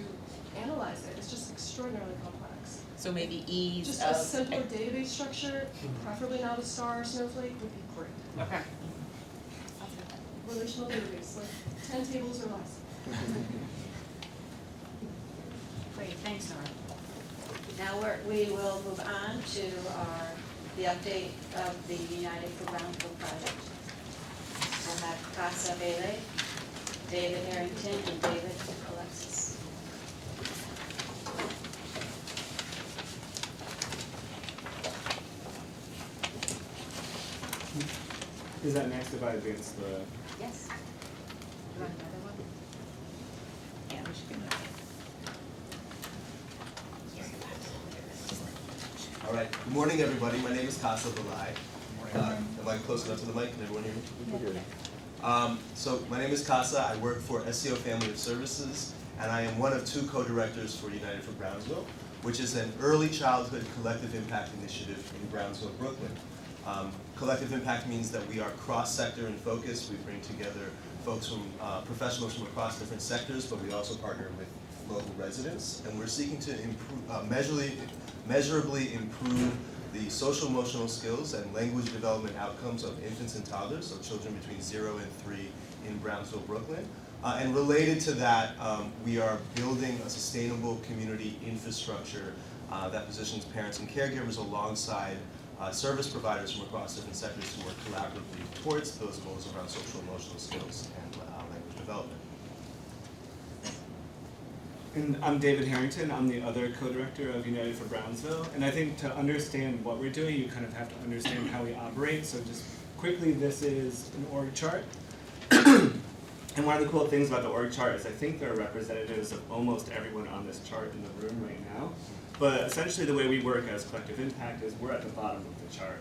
analyze it. It's just extraordinarily complex. So maybe ease Just of. a simpler database structure, preferably not a star or snowflake, would be great. Okay. Relational database, like 10 tables or less. Great, thanks, Nora. Now we will move on to the update of the United for Brownsville project. We'll have Casa Vele, David Harrington, and David Alexis. Is that next if I advance the? Yes. You want another one? Yeah, we should be moving. All right, good morning, everybody. My name is Casa Belay. Am I close enough to the mic? Can everyone hear me? So my name is Casa. I work for SEO Family of Services, and I am one of 2 co-directors for United for Brownsville, which is an early childhood collective impact initiative in Brownsville, Brooklyn. Collective impact means that we are cross-sector in focus. We bring together folks from professionals from across different sectors, but we also partner with local residents, and we're seeking to improve, measurably improve the social emotional skills and language development outcomes of infants and toddlers, so children between 0 and 3 in Brownsville, Brooklyn. And related to that, we are building a sustainable community infrastructure that positions parents and caregivers alongside service providers from across different sectors to work collaboratively towards those goals around social emotional skills and language development. And I'm David Harrington. I'm the other co-director of United for Brownsville. And I think to understand what we're doing, you kind of have to understand how we operate. So just quickly, this is an org chart. And one of the cool things about the org chart is I think there are representatives of almost everyone on this chart in the room right now. But essentially the way we work as Collective Impact is we're at the bottom of the chart.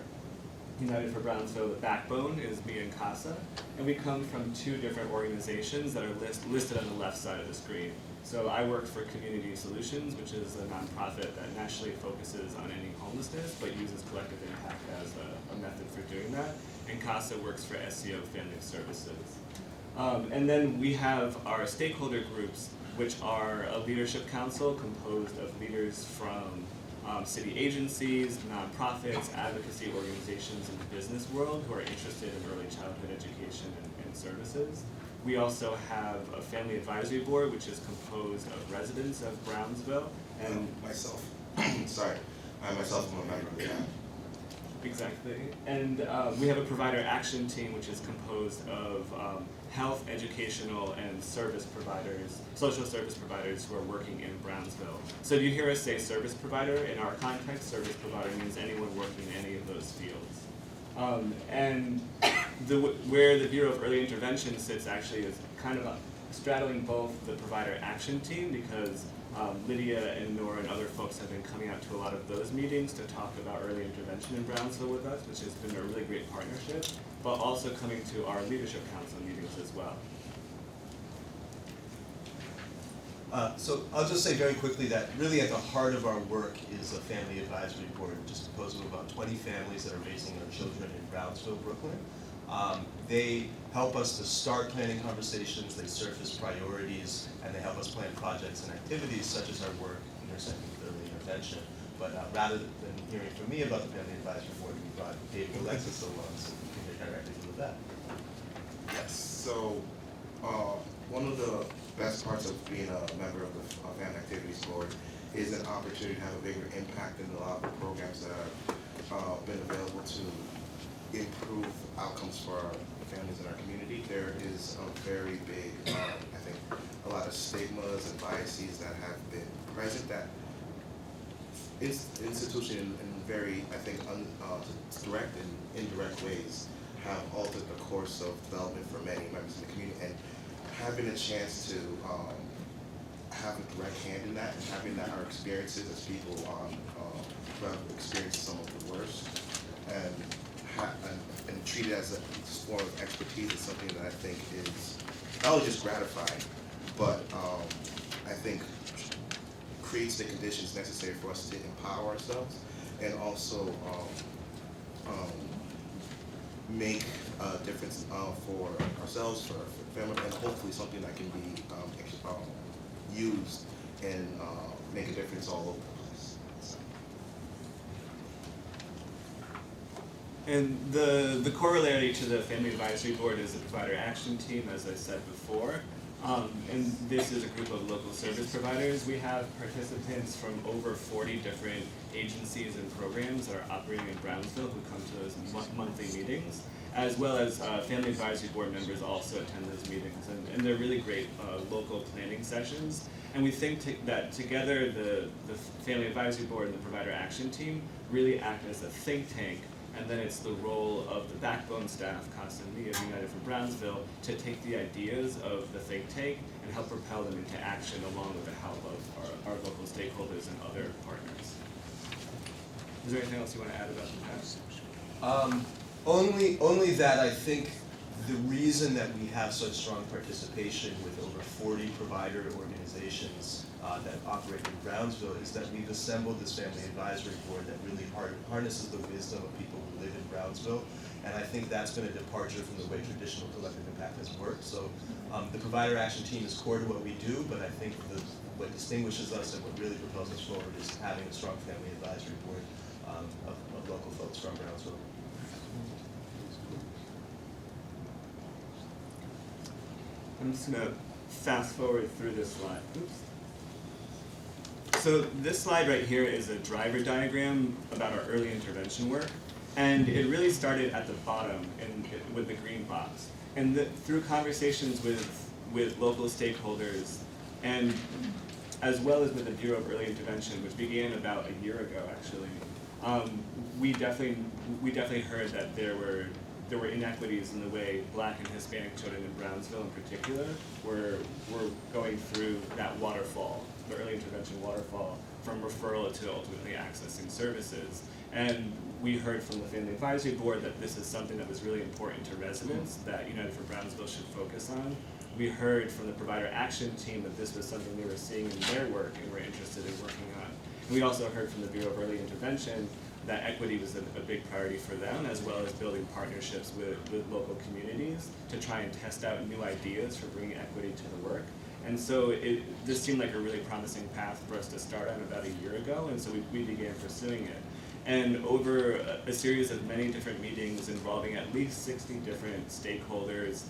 United for Brownsville, the backbone is me and Casa. And we come from 2 different organizations that are listed on the left side of the screen. So I work for Community Solutions, which is a nonprofit that nationally focuses on ending homelessness, but uses collective impact as a method for doing that. And CASA works for SCO Family Services. And then we have our stakeholder groups, which are a leadership council composed of leaders from city agencies, nonprofits, advocacy organizations in the business world who are interested in early childhood education and services. We also have a family advisory board, which is composed of residents of Brownsville and myself. Sorry, I myself am a member of that. Exactly. And we have a provider action team, which is composed of health, educational, and service providers, social service providers who are working in Brownsville. So if you hear us say service provider, in our context, service provider means anyone working in any of those fields. And where the Bureau of Early Intervention sits actually is kind of straddling both the provider action team, because Lydia and Nora and other folks have been coming out to a lot of those meetings to talk about early intervention in Brownsville with us, which has been a really great partnership, but also coming to our leadership council meetings as well. So I'll just say very quickly that really at the heart of our work is a family advisory board, which is composed of about 20 families that are raising their children in Brownsville, Brooklyn. They help us to start planning conversations, they surface priorities, and they help us plan projects and activities such as our work intersecting with early intervention. But rather than hearing from me about the Family Advisory Board, we brought David and Alexis along so we can hear directly from that. Yes, so one of the best parts of being a member of the Family Activities Board is an opportunity to have a bigger impact in a lot of the programs that have been available to improve outcomes for our families in our community. There is a very big, I think, a lot of stigmas and biases that have been present that institutions in very, I think, direct and indirect ways have altered the course of development for many members in the community. And having a chance to have a direct hand in that, and having that our experiences as people who have experienced some of the worst, and treat it as a form of expertise is something that I think is not only just gratifying, but I think creates the conditions necessary for us to empower ourselves and also make a difference for ourselves, for family, and hopefully something that can be used and make a difference all over the place. So. And the corollary to the Family Advisory Board is the provider action team, as I said before. And this is a group of local service providers. We have participants from over 40 different agencies and programs that are operating in Brownsville who come to those monthly meetings, as well as Family Advisory Board members also attend those meetings. And they're really great local planning sessions. And we think that together the Family Advisory Board and the Provider Action Team really act as a think tank. And then it's the role of the backbone staff, CASA and me of United for Brownsville, to take the ideas of the think tank and help propel them into action along with the help of our local stakeholders and other partners. Is there anything else you want to add about the past? Only that I think the reason that we have such strong participation with over 40 provider organizations that operate in Brownsville is that we've assembled this family advisory board that really harnesses the wisdom of people who live in Brownsville, and I think that's been a departure from the way traditional collective impact has worked. So the provider action team is core to what we do, but I think what distinguishes us and what really propels us forward is having a strong family advisory board of local folks from Brownsville. I'm just going to fast forward through this slide. Oops. So this slide right here is a driver diagram about our early intervention work. And it really started at the bottom with the green box. And through conversations with local stakeholders, and as well as with the Bureau of Early Intervention, which began about a year ago actually, we definitely heard that there were inequities in the way Black and Hispanic children in Brownsville in particular were going through that waterfall, the early intervention waterfall, from referral to ultimately accessing services. And we heard from the Family Advisory Board that this is something that was really important to residents that United for Brownsville should focus on. we heard from the provider action team that this was something they were seeing in their work and were interested in working on. And we also heard from the Bureau of Early Intervention that equity was a big priority for them, as well as building partnerships with local communities to try and test out new ideas for bringing equity to the work. And so this seemed like a really promising path for us to start on about a year ago, and so we began pursuing it. And over a series of many different meetings involving at least 60 different stakeholders,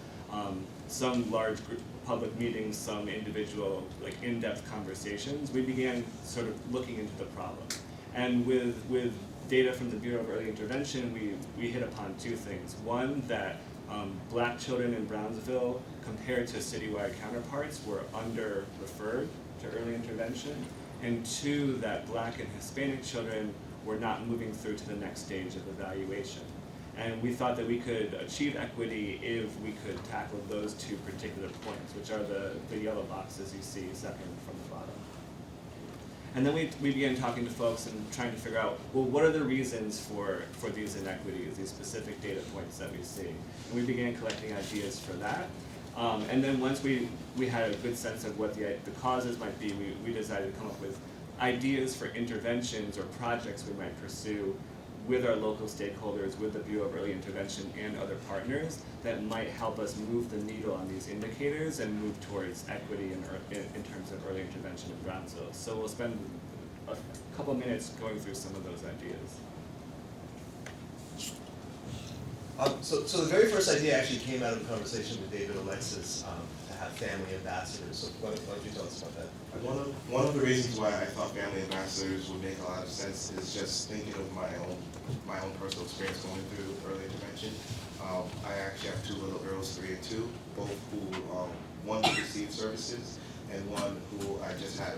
some large group public meetings, some individual like in-depth conversations, we began sort of looking into the problem. And with data from the Bureau of Early Intervention, we hit upon two things. One, that Black children in Brownsville, compared to citywide counterparts, were under-referred to early intervention. And two, that Black and Hispanic children were not moving through to the next stage of evaluation. And we thought that we could achieve equity if we could tackle those two particular points, which are the yellow boxes you see second from the bottom. And then we began talking to folks and trying to figure out, well, what are the reasons for these inequities, these specific data points that we see? And we began collecting ideas for that. And then once we had a good sense of what the causes might be, we decided to come up with ideas for interventions or projects we might pursue with our local stakeholders, with the Bureau of Early Intervention and other partners that might help us move the needle on these indicators and move towards equity in terms of early intervention in Brownsville. So we'll spend a couple minutes going through some of those ideas. So the very first idea actually came out of a conversation with David Alexis to have family ambassadors. So why don't you tell us about that? One of the reasons why I thought family ambassadors would make a lot of sense is just thinking of my own personal experience going through early intervention. I actually have two little girls, 3 and 2, both who one who received services and one who I just had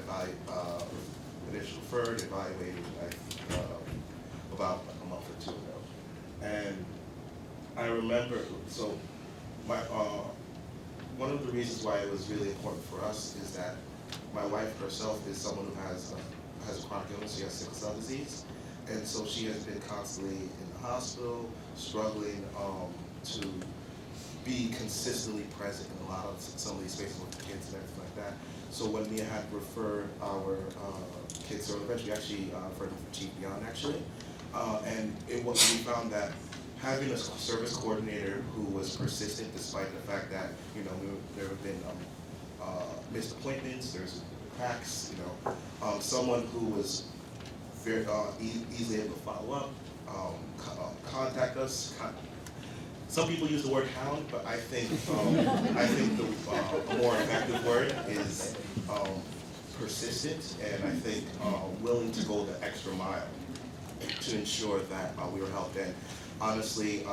initially referred, evaluated about a month or 2 ago. And I remember, so one of the reasons why it was really important for us is that my wife herself is someone who has a chronic illness. She has sickle cell disease, and so she has been constantly in the hospital, struggling to be consistently present in a lot of some of these spaces with the kids and everything like that. So when Mia had referred our kids to eventually actually referred them for Chief Beyond actually, and we found that having a service coordinator who was persistent despite the fact that there have been missed appointments, there's cracks, someone who was very easily able to follow up, contact us. Some people use the word hound, but I think the more effective word is persistent, and I think willing to go the extra mile to ensure that we were helped. And honestly,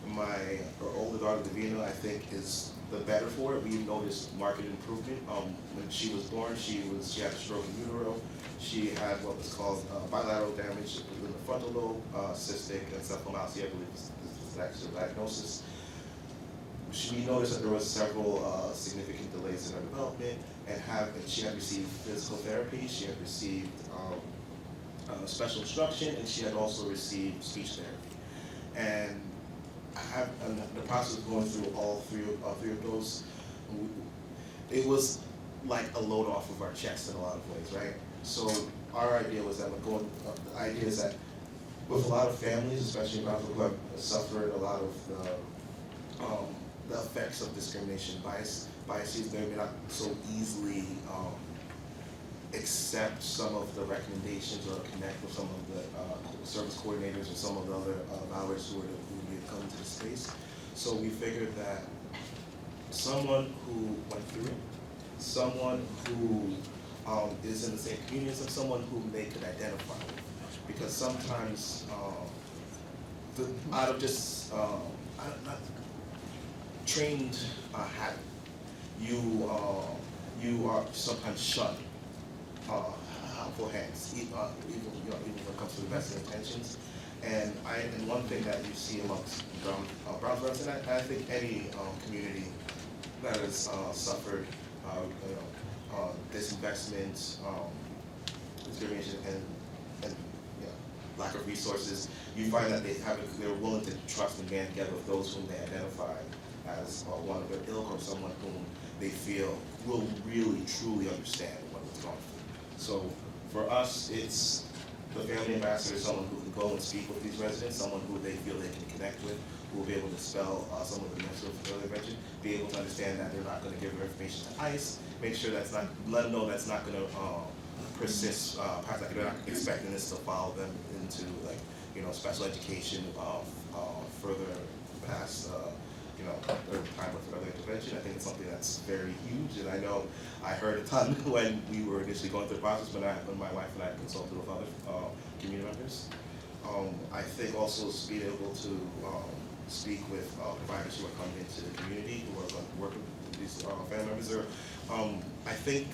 my older daughter, Davina, I think is the better for it. We noticed marked improvement. When she was born, she had a stroke in utero. She had what was called bilateral damage in the frontal lobe, cystic encephalomyelitis, I believe this is actually a diagnosis. We noticed that there was several significant delays in her development, and she had received physical therapy, she had received special instruction, and she had also received speech therapy. And the process of going through all three of those, it was like a load off of our chest in a lot of ways, right? So our idea was that the idea is that with a lot of families, especially in Brownsville, who have suffered a lot of the effects of discrimination biases, they may not so easily accept some of the recommendations or connect with some of the service coordinators or some of the other evaluators who would come into the space. So we figured that someone who went through it, someone who is in the same community as them, someone who they could identify with. Because sometimes out of just not trained habit, you are sometimes shunned. Helpful hands, even when it comes to the best intentions. And one thing that you see amongst Brownsville, and I think any community that has suffered disinvestment, discrimination, and lack of resources, you find that they're willing to trust and band together with those whom they identify as one of their ilk or someone whom they feel will really truly understand what it's going through. So for us, it's the family ambassador, someone who can go and speak with these residents, someone who they feel they can connect with, who will be able to dispel some of the myths of early intervention, be able to understand that they're not going to give their information to ICE, make sure that's not, let them know that's not going to persist, past, like they're not expecting this to follow them into like, you know, special education further past, you know, their time with early intervention. I think it's something that's very huge, and I know I heard a ton when we were initially going through the process, when my wife and I consulted with other community members. I think also being able to speak with providers who are coming into the community, who are going to work with these family members, or I think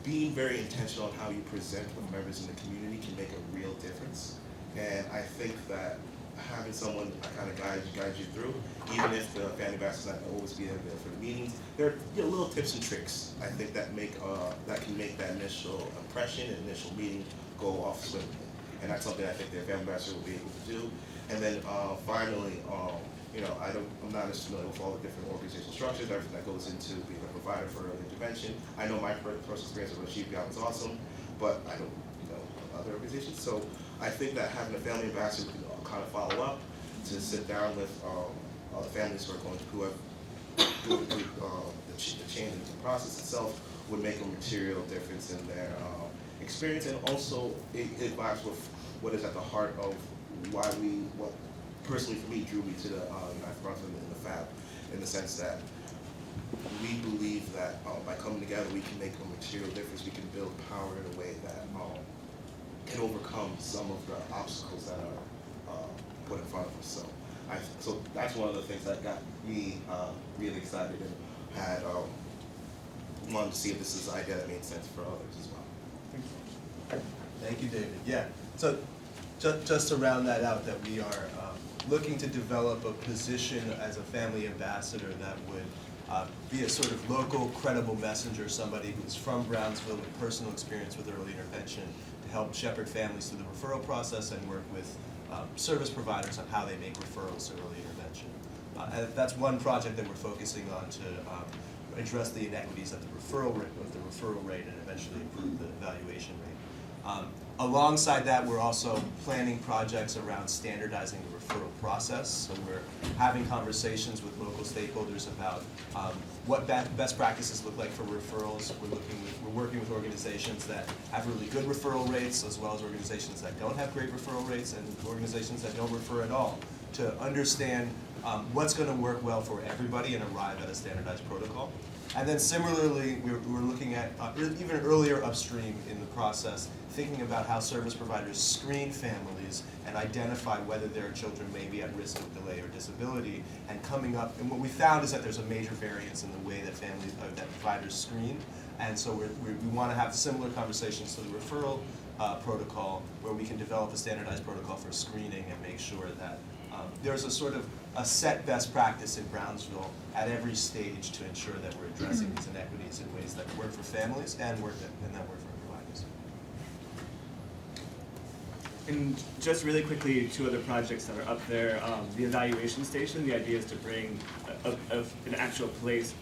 being very intentional on how you present with members in the community can make a real difference. And I think that having someone kind of guide you through, even if the family ambassador's not always be there for the meetings, there are little tips and tricks I think that can make that initial impression and initial meeting go off swimmingly. And that's something I think the family ambassador will be able to do. And then finally, you know, I'm not as familiar with all the different organizational structures, everything that goes into being a provider for early intervention. I know my personal experience with Rashid was awesome, but I don't know other organizations. So I think that having a family ambassador who can kind of follow up, to sit down with families who are going through the change in the process itself would make a material difference in their experience, and also it vibes with what is at the heart of what personally for me drew me to the United for Brownsville in the FAB, in the sense that we believe that by coming together we can make a material difference, we can build power in a way that can overcome some of the obstacles that are put in front of us. So that's one of the things that got me really excited, and had wanted to see if this is an idea that made sense for others as well. Thank you, David. Yeah, so just to round that out, that we are looking to develop a position as a family ambassador that would be a sort of local, credible messenger, somebody who's from Brownsville with personal experience with early intervention, to help shepherd families through the referral process and work with service providers on how they make referrals to early intervention. And that's one project that we're focusing on to address the inequities of the referral rate and eventually improve the evaluation rate. Alongside that, we're also planning projects around standardizing the referral process. So we're having conversations with local stakeholders about what best practices look like for referrals. We're working with organizations that have really good referral rates, as well as organizations that don't have great referral rates, and organizations that don't refer at all, to understand what's going to work well for everybody and arrive at a standardized protocol. And then similarly, we're looking at even earlier upstream in the process, thinking about how service providers screen families and identify whether their children may be at risk of delay or disability, and coming up, and what we found is that there's a major variance in the way that that providers screen, and so we want to have similar conversations to the referral protocol, where we can develop a standardized protocol for screening and make sure that there's a sort of a set best practice in Brownsville at every stage to ensure that we're addressing these inequities in ways that work for families and that work for providers. And just really quickly, 2 other projects that are up there. The evaluation station, the idea is to bring an actual place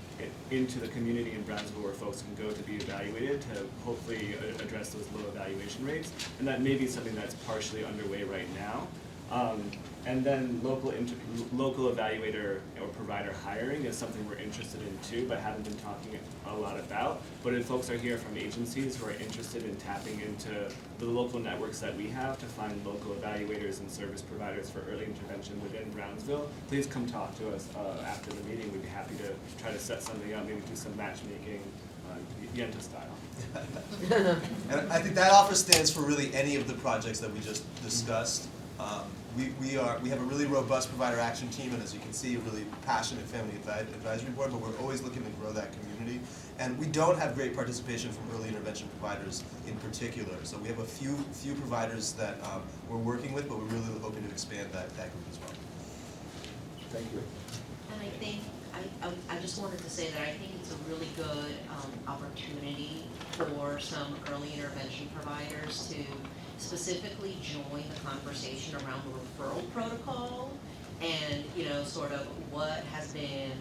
into the community in Brownsville where folks can go to be evaluated, to hopefully address those low evaluation rates. And that may be something that's partially underway right now. And then local evaluator or provider hiring is something we're interested in too, but haven't been talking a lot about. But if folks are here from agencies who are interested in tapping into the local networks that we have to find local evaluators and service providers for early intervention within Brownsville, please come talk to us after the meeting. We'd be happy to try to set something up, maybe do some matchmaking, Yenta style. And I think that offer stands for really any of the projects that we just discussed. We have a really robust provider action team, and as you can see, a really passionate family advisory board, but we're always looking to grow that community. And we don't have great participation from early intervention providers in particular. So we have a few providers that we're working with, but we're really hoping to expand that group as well. Thank you. And I think, I just wanted to say that I think it's a really good opportunity for some early intervention providers to specifically join the conversation around the referral protocol and, you know, sort of what has been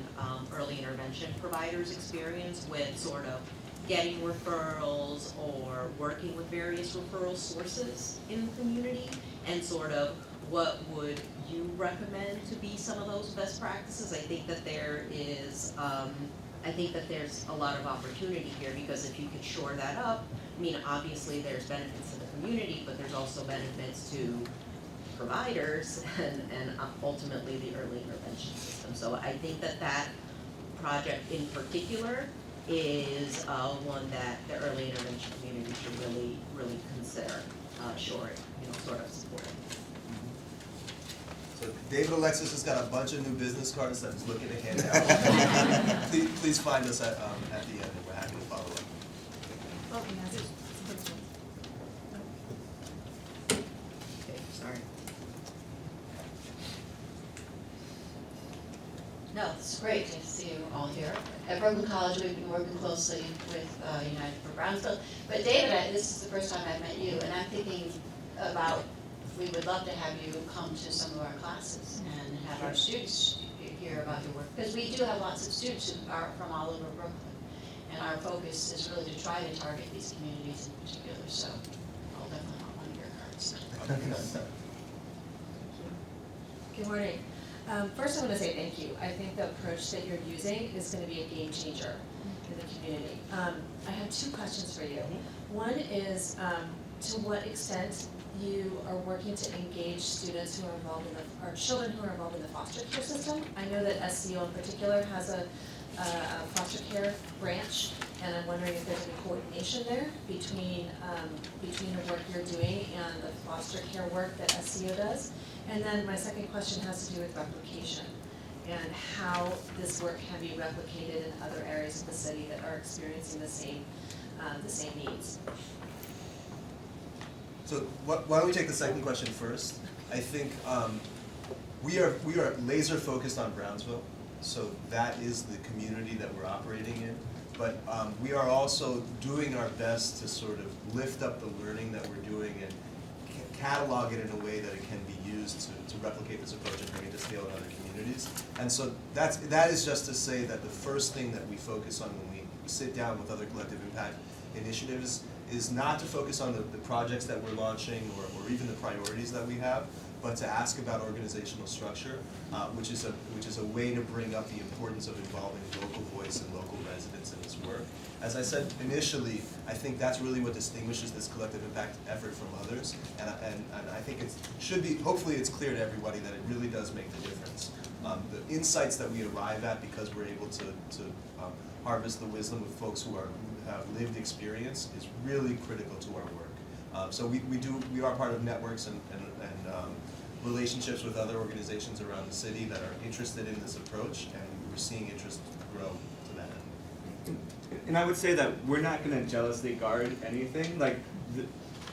early intervention providers' experience with sort of getting referrals or working with various referral sources in the community, and sort of what would you recommend to be some of those best practices? I think that there is, I think that there's a lot of opportunity here, because if you could shore that up, I mean, obviously there's benefits to the community, but there's also benefits to providers and ultimately the early intervention system. So I think that that project in particular is one that the early intervention community should really, really consider shoring, you know, sort of supporting. So David Alexis has got a bunch of new business cards that he's looking to hand out. Please find us at the end, and we're happy to follow up. Oh, yes. Okay, sorry. No, it's great to see you all here. At Brooklyn College, we've been working closely with United for Brownsville. But David, this is the first time I've met you, and I'm thinking about, we would love to have you come to some of our classes and have our students hear about your work. Because we do have lots of students who are from all over Brooklyn. And our focus is really to try to target these communities in particular, so I'll definitely want one of your cards. Good morning. First, I want to say thank you. I think the approach that you're using is going to be a game changer in the community. I have two questions for you. One is to what extent you are working to engage students who are involved in the, or children who are involved in the foster care system. I know that SCO in particular has a foster care branch, and I'm wondering if there's any coordination there between the work you're doing and the foster care work that SCO does. And then my second question has to do with replication and how this work can be replicated in other areas of the city that are experiencing the same needs. So why don't we take the second question first? I think we are laser focused on Brownsville, so that is the community that we're operating in. But we are also doing our best to sort of lift up the learning that we're doing and catalog it in a way that it can be used to replicate this approach and bring it to scale in other communities. And so that is just to say that the first thing that we focus on when we sit down with other collective impact initiatives is not to focus on the projects that we're launching or even the priorities that we have, but to ask about organizational structure, which is a way to bring up the importance of involving local voice and local residents in this work. As I said initially, I think that's really what distinguishes this collective impact effort from others, and I think it should be, hopefully it's clear to everybody that it really does make the difference. The insights that we arrive at because we're able to harvest the wisdom of folks who have lived experience is really critical to our work. So we are part of networks and relationships with other organizations around the city that are interested in this approach, and we're seeing interest grow to that end. And I would say that we're not going to jealously guard anything. Like,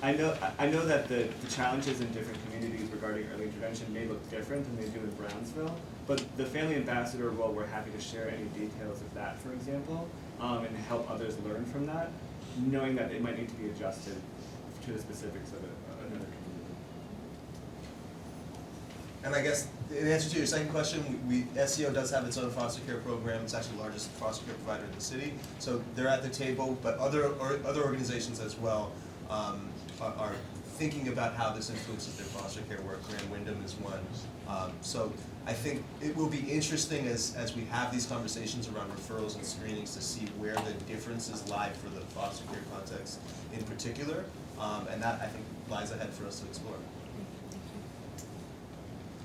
I know that the challenges in different communities regarding early intervention may look different than they do in Brownsville, but the family ambassador role, we're happy to share any details of that, for example, and help others learn from that, knowing that it might need to be adjusted to the specifics of another community. And I guess in answer to your second question, SCO does have its own foster care program. It's actually the largest foster care provider in the city. So they're at the table, but other organizations as well are thinking about how this influences their foster care work. Grand Wyndham is one. So I think it will be interesting as we have these conversations around referrals and screenings to see where the differences lie for the foster care context in particular. And that, I think, lies ahead for us to explore.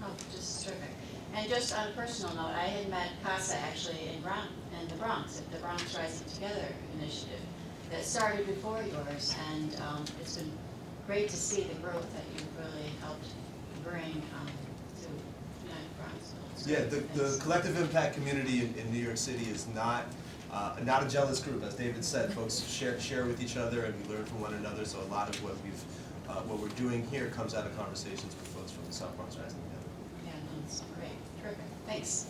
Oh, just terrific. And just on a personal note, I had met Casa actually in the Bronx, at the Bronx Rising Together initiative that started before yours, and it's been great to see the growth that you've really helped bring to United Bronxville. Yeah, the collective impact community in New York City is not a jealous group. As David said, folks share with each other, and we learn from one another. So a lot of what we're doing here comes out of conversations with folks from the South Bronx Rising Together. Yeah, no, it's great, terrific, thanks.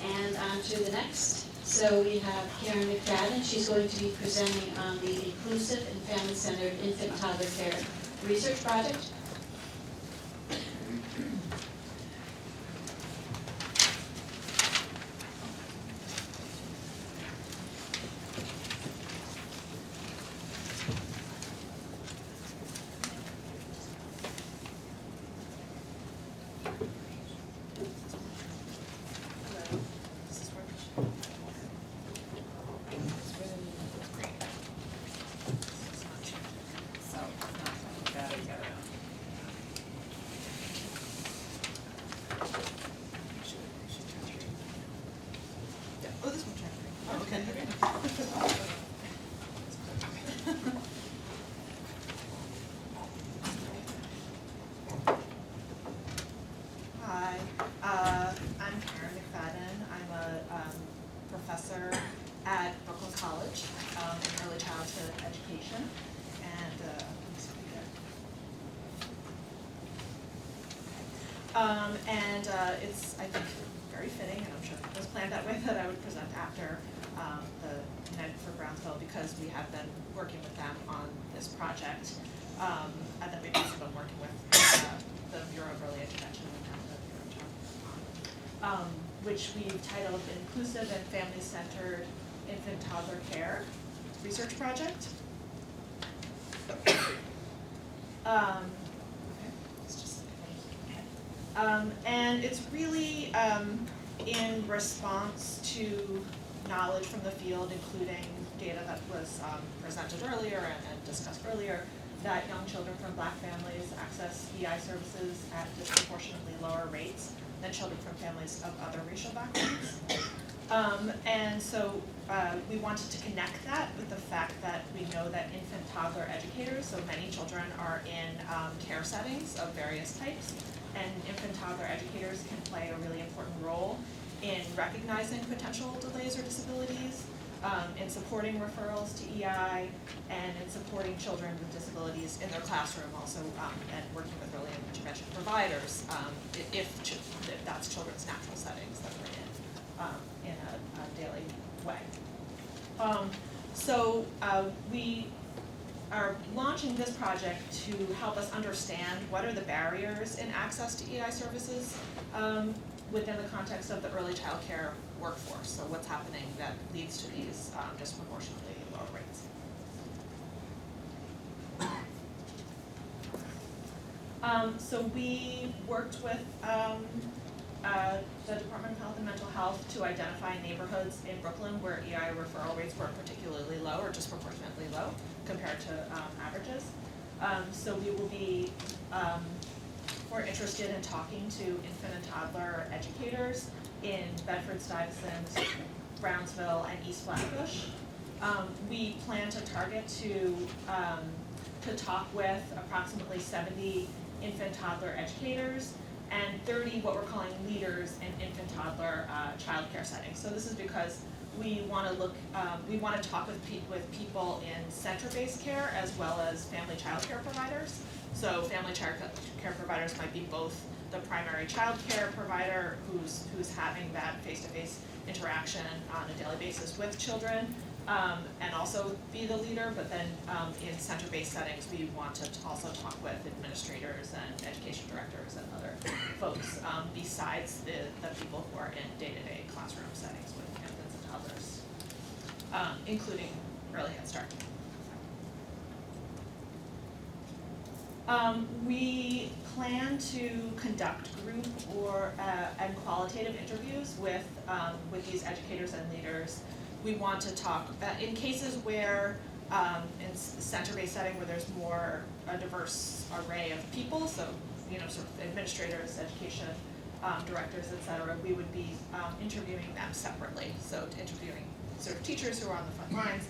And on to the next. So we have Karen McFadden. She's going to be presenting on the Inclusive and Family-Centered Infant Toddler Care Research Project. It's, I think, very fitting, and I'm sure it was planned that way, that I would present after the United for Brownsville, because we have been working with them on this project, and then we've also been working with the Bureau of Early Intervention and now the Bureau of Child, which we've titled Inclusive and Family-Centered Infant Toddler Care Research Project. And it's really in response to knowledge from the field, including data that was presented earlier and discussed earlier, that young children from Black families access EI services at disproportionately lower rates than children from families of other racial backgrounds. And so we wanted to connect that with the fact that we know that infant toddler educators, so many children are in care settings of various types, and infant toddler educators can play a really important role in recognizing potential delays or disabilities, in supporting referrals to EI, and in supporting children with disabilities in their classroom also, and working with early intervention providers, if that's children's natural settings that we're in a daily way. We are launching this project to help us understand what are the barriers in access to EI services within the context of the early child care workforce. So what's happening that leads to these disproportionately lower rates. So we worked with the Department of Health and Mental Health to identify neighborhoods in Brooklyn where EI referral rates were particularly low or disproportionately low compared to averages. So we will be, we're interested in talking to infant and toddler educators in Bedford-Stuyvesant, Brownsville, and East Flatbush. We plan to target to talk with approximately 70 infant toddler educators and 30 what we're calling leaders in infant toddler child care settings. So this is because we want to look, we want to talk with people in center-based care as well as family child care providers. So family child care providers might be both the primary child care provider who's having that face-to-face interaction on a daily basis with children, and also be the leader, but then in center-based settings, we want to also talk with administrators and education directors and other folks besides the people who are in day-to-day classroom settings with infants and toddlers, including early Head Start. We plan to conduct group and qualitative interviews with these educators and leaders. We want to talk in cases where in center-based setting where there's more a diverse array of people, so sort of administrators, education directors, etc. We would be interviewing them separately. So interviewing sort of teachers who are on the front lines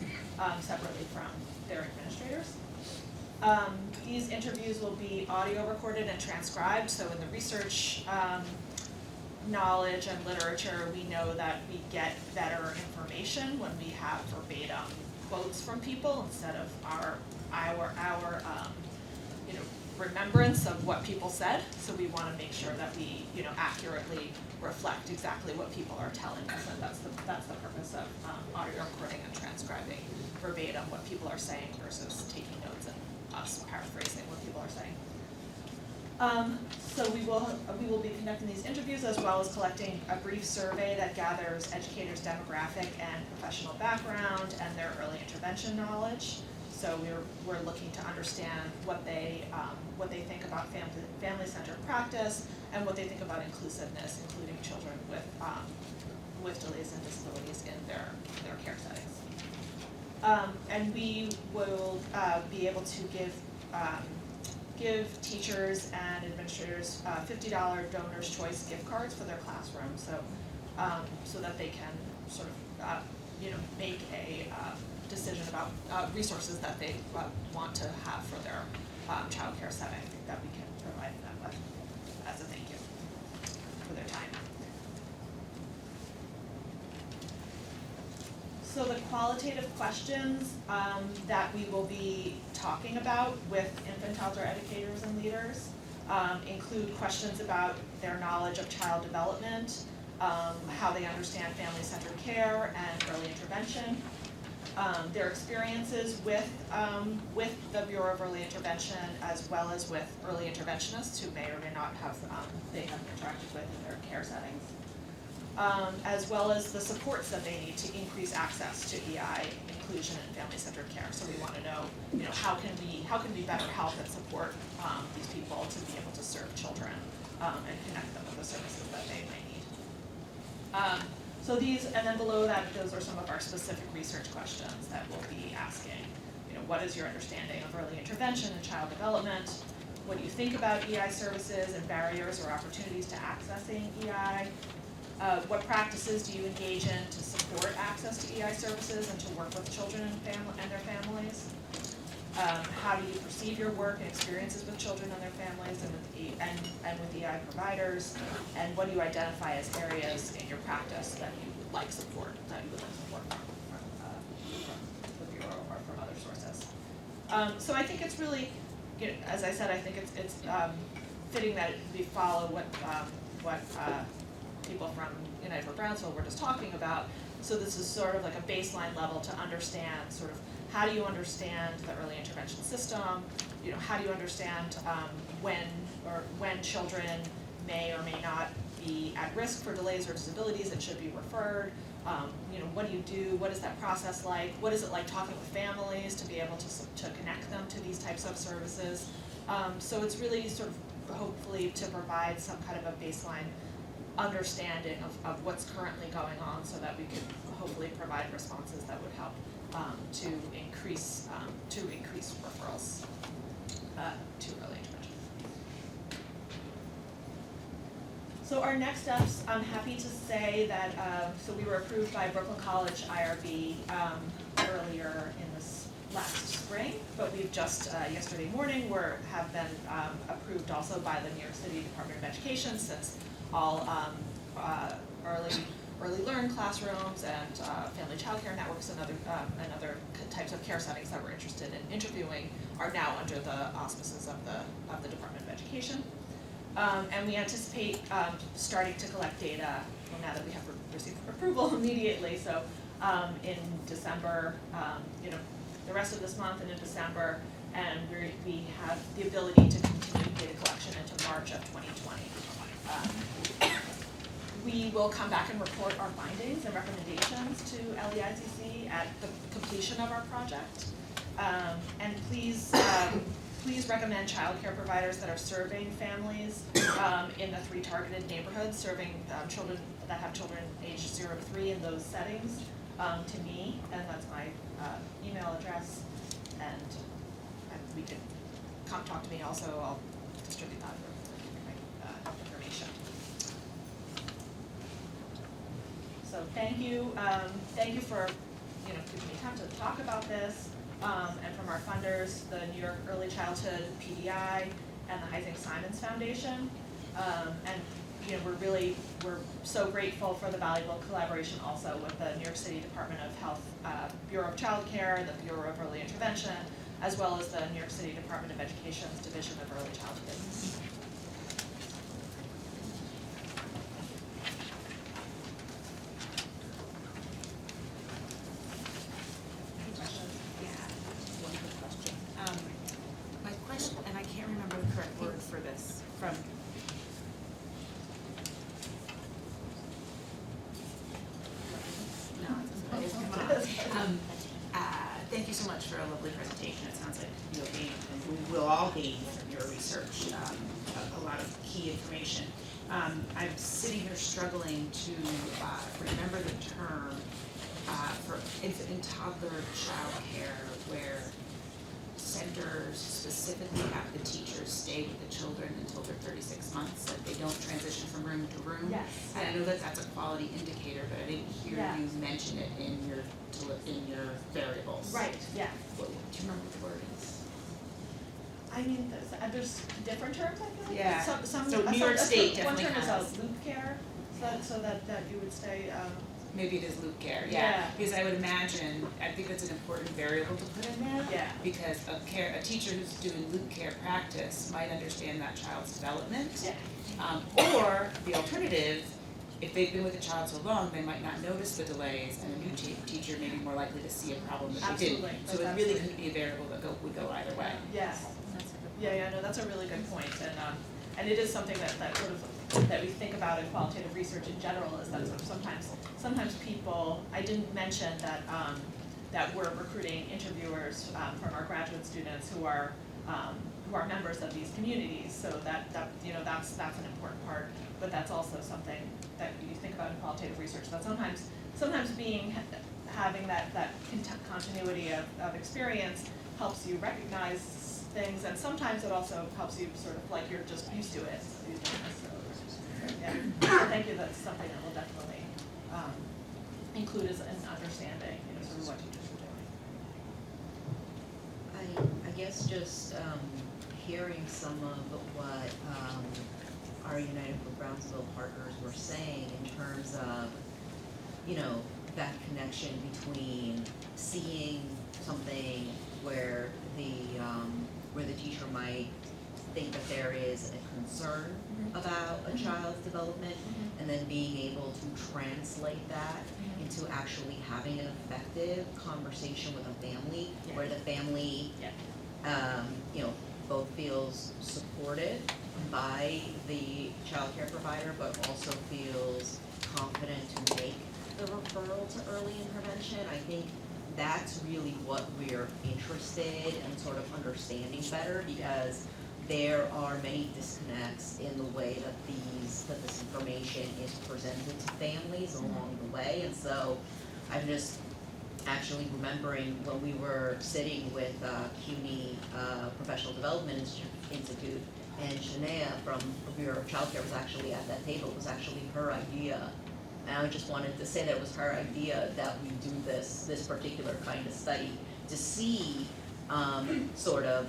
separately from their administrators. These interviews will be audio recorded and transcribed, so in the research knowledge and literature, we know that we get better information when we have verbatim quotes from people instead of our remembrance of what people said. So we want to make sure that we accurately reflect exactly what people are telling us, and that's the purpose of audio recording and transcribing verbatim what people are saying versus taking notes and us paraphrasing what people are saying. So we will be conducting these interviews as well as collecting a brief survey that gathers educators' demographic and professional background and their early intervention knowledge. So we're looking to understand what they think about family-centered practice and what they think about inclusiveness, including children with delays and disabilities in their care settings. And we will be able to give teachers and administrators $50 Donor's Choice gift cards for their classroom, so that they can sort of make a decision about resources that they want to have for their child care setting that we can provide them with as a thank you for their time. So the qualitative questions that we will be talking about with infant toddler educators and leaders include questions about their knowledge of child development, how they understand family-centered care and early intervention, their experiences with the Bureau of Early Intervention, as well as with early interventionists who may or may not have, they have interacted with in their care settings, as well as the supports that they need to increase access to EI, inclusion, and family-centered care. So we want to know, how can we better help and support these people to be able to serve children and connect them with the services that they may need. So these, and then below that, those are some of our specific research questions that we'll be asking. What is your understanding of early intervention and child development? What do you think about EI services and barriers or opportunities to accessing EI? What practices do you engage in to support access to EI services and to work with children and their families? How do you perceive your work and experiences with children and their families and with EI providers? And what do you identify as areas in your practice that you would like support, from the Bureau or from other sources? So I think it's really, as I said, I think it's fitting that we follow what people from United for Brownsville were just talking about. So this is sort of like a baseline level to understand sort of how do you understand the early intervention system, how do you understand when children may or may not be at risk for delays or disabilities and should be referred, what do you do, what is that process like, what is it like talking with families to be able to connect them to these types of services. So it's really sort of hopefully to provide some kind of a baseline understanding of what's currently going on so that we could hopefully provide responses that would help to increase referrals to early intervention. So our next steps, I'm happy to say that, so we were approved by Brooklyn College IRB earlier in this last spring, but we've just, yesterday morning, have been approved also by the New York City Department of Education, since all early learn classrooms and family child care networks and other types of care settings that we're interested in interviewing are now under the auspices of the Department of Education. And we anticipate starting to collect data, well, now that we have received approval immediately, so in December, the rest of this month and in December, and we have the ability to continue data collection into March of 2020. We will come back and report our findings and recommendations to LEICC at the completion of our project. And please recommend child care providers that are serving families in the 3 targeted neighborhoods, serving children that have children aged 0 to 3 in those settings to me, and that's my email address, and we can come talk to me also. I'll distribute that information. So thank you for giving me time to talk about this, and from our funders, the New York Early Childhood PDI and the Isaac Simons Foundation, and we're so grateful for the valuable collaboration also with the New York City Department of Health, Bureau of Child Care, the Bureau of Early Intervention, as well as the New York City Department of Education's Division of Early Childhood. My question, and I can't remember the correct word for this, from thank you so much for a lovely presentation. It sounds like you'll gain, and we will all gain from your research, a lot of key information. I'm sitting here struggling to remember the term for infant and toddler child care, where centers specifically have the teachers stay with the children until they're 36 months, that they don't transition from room to room. Yes. And I know that that's a quality indicator, but I didn't hear you mention it in your variables. Right, yeah. Do you remember what the word is? I mean, there's different terms, I feel like. Yeah. Some So New York State definitely one term has. is loop care, so that you would stay, Maybe it is loop care, Yeah. because I would imagine, I think that's an important variable to put in there. Yeah. Because a teacher who's doing loop care practice might understand that child's development. Yeah. Or the alternative, if they've been with the child so long, they might not notice the delays, and a new teacher may be more likely to see a problem that they didn't. Absolutely. So it That's really absolutely- could be a variable that would go either way. Yes. Yeah, no, that's a really good point, and it is something that sort of, that we think about in qualitative research in general, is that sort of sometimes people, I didn't mention that, that we're recruiting interviewers, from our graduate students who are members of these communities, so that, you know, that's an important part, but that's also something that you think about in qualitative research, that sometimes having that continuity of experience helps you recognize things, and sometimes it also helps you sort of like you're just used to it, so you don't necessarily. Yeah. So thank you, that's something that we'll definitely include as an understanding, you know, sort of what teachers are doing. I guess just hearing some of what our United for Brownsville partners were saying in terms of, you know, that connection between seeing something where the teacher might think that there is a concern about a child's development, and then being able to translate that into actually having an effective conversation with a family, where the family, you know, both feels supported by the child care provider, but also feels confident to make the referral to early intervention. I think that's really what we're interested in sort of understanding better, because there are many disconnects in the way that this information is presented to families along the way. And so I'm just actually remembering when we were sitting with CUNY Professional Development Institute, and Shania from Bureau of Child Care was actually at that table. It was actually her idea. And I just wanted to say that it was her idea that we do this particular kind of study to see sort of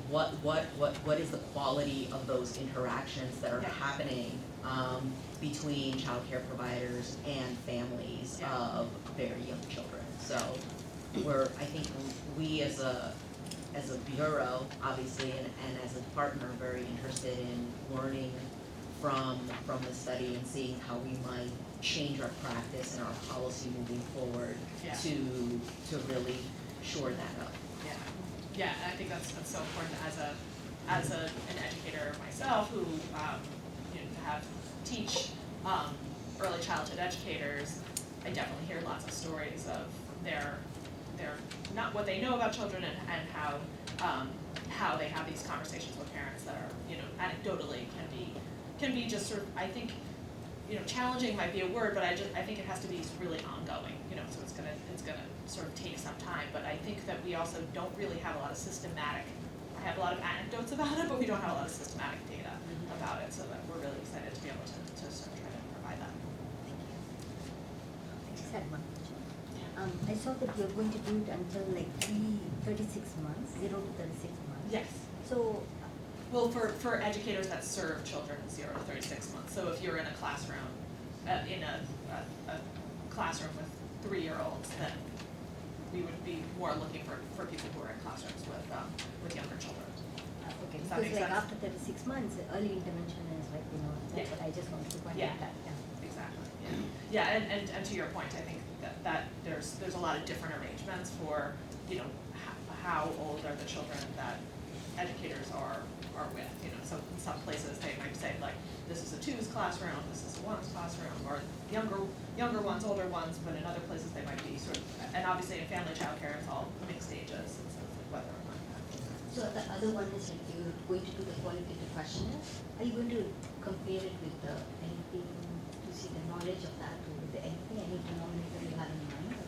what is the quality of those interactions that are happening between child care providers and families of very young children. So I think we as a bureau, obviously, and as a partner, are very interested in learning from the study and seeing how we might change our practice and our policy moving forward to really shore that up. Yeah, and I think that's so important as an educator myself, who you know, teach early childhood educators. I definitely hear lots of stories of their not what they know about children, and how they have these conversations with parents that are, you know, anecdotally can be just sort of, I think, you know, challenging might be a word, but I think it has to be really ongoing, you know, so it's gonna sort of take some time, but I think that we also don't really have a lot of systematic, I have a lot of anecdotes about it, but we don't have a lot of systematic data about it, so that we're really excited to be able to sort of try to provide that. I just had one question. I saw that you're going to do it until like 36 months, 0 to 36 months. Yes. So, Well, for educators that serve children 0 to 36 months, so if you're in a classroom, in a classroom with 3-year-olds, then we would be more looking for people who are in classrooms with younger children. okay, Does that because make like sense? after 36 months, early intervention is like, you know, that's what I just wanted to point out that. Exactly, yeah, and to your point, I think that there's a lot of different arrangements for, you know, how old are the children that educators are with, you know, so in some places they might say like, this is a 2s classroom, this is a 1s classroom, or younger ones, older ones, but in other places they might be sort of, and obviously in family childcare it's all mixed ages, and so whether or not that. So the other one is like you're going to do the qualitative questionnaire. Are you going to compare it with anything to see the knowledge of that, or with anything, any denominator you have in mind?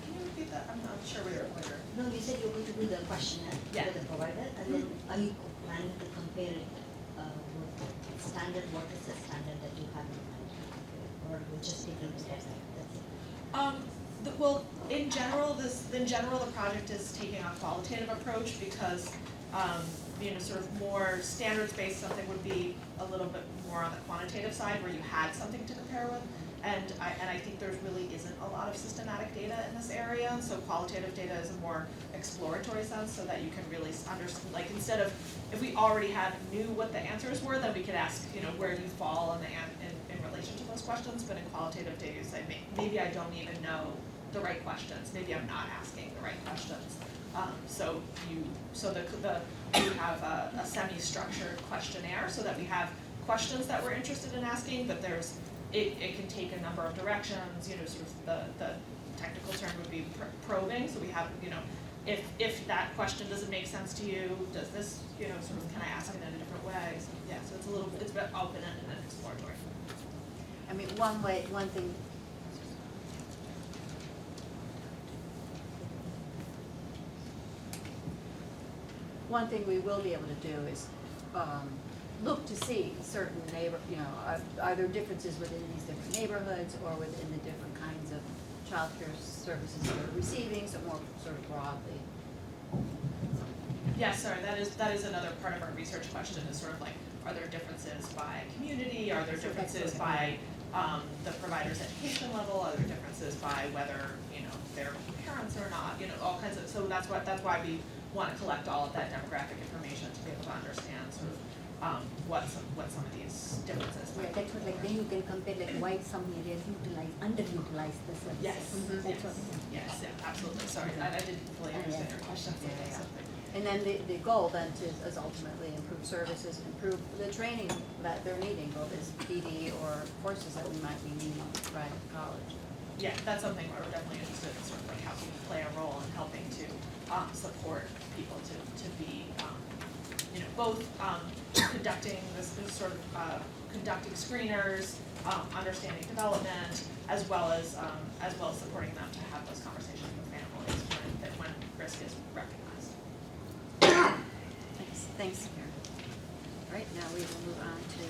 Can you repeat that? I'm not sure we were clear. No, you said you're going to do the questionnaire with the provider, and then are you planning to compare it with standard? What is the standard that you have in mind? Or we're just taking the step back, that's it? Well, in general, the project is taking a qualitative approach because sort of more standards-based, something would be a little bit more on the quantitative side where you had something to compare with. And I think there really isn't a lot of systematic data in this area, so qualitative data is a more exploratory sense so that you can really understand, like instead of, if we already knew what the answers were, then we could ask, where do you fall in relation to those questions, but in qualitative data you say, maybe I don't even know the right questions, maybe I'm not asking the right questions. So you have a semi-structured questionnaire so that we have questions that we're interested in asking, but it can take a number of directions, sort of the technical term would be probing, so we have, if that question doesn't make sense to you, does this, sort of, can I ask it in a different way? So, yeah, so it's a bit open-ended and exploratory. I mean, one thing we will be able to do is look to see certain are there differences within these different neighborhoods or within the different kinds of childcare services that are receiving, so more sort of broadly. Yes, sorry, that is another part of our research question, is sort of like, are there differences by community, are there differences by the provider's education level, are there differences by whether, they're parents or not, all kinds of, so that's why we want to collect all of that demographic information to be able to understand sort of what some of these differences Yeah, might that's what, like, then you can compare like why some areas underutilize the services. Yes, That's what. yes, yeah, absolutely, sorry, I didn't fully understand your question. And then the goal then is ultimately improve services, improve the training that they're needing, both as PD or courses that we might be needing at private college. Yeah, that's something where we're definitely interested in, sort of like how can we play a role in helping to support people to be, both conducting this sort of conducting screeners, understanding development, as well as supporting them to have those conversations with families when risk is recognized. Thanks, Karen. All right, now we will move on to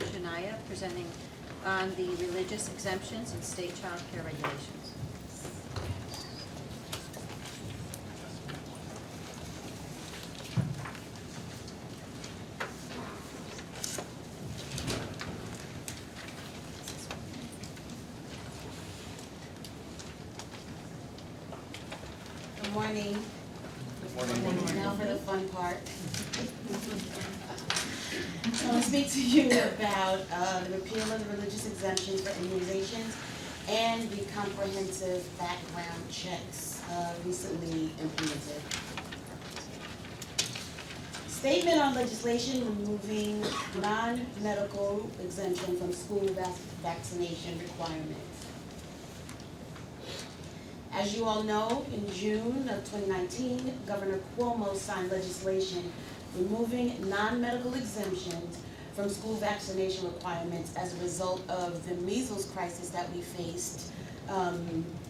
Shania presenting on the religious exemptions and state child care regulations. Good morning. Now for the fun part. I want to speak to you about the repeal of the religious exemptions for immunizations and the comprehensive background checks recently implemented. Statement on legislation removing non-medical exemption from school vaccination requirements. As you all know, in June of 2019, Governor Cuomo signed legislation removing non-medical exemptions from school vaccination requirements as a result of the measles crisis that we faced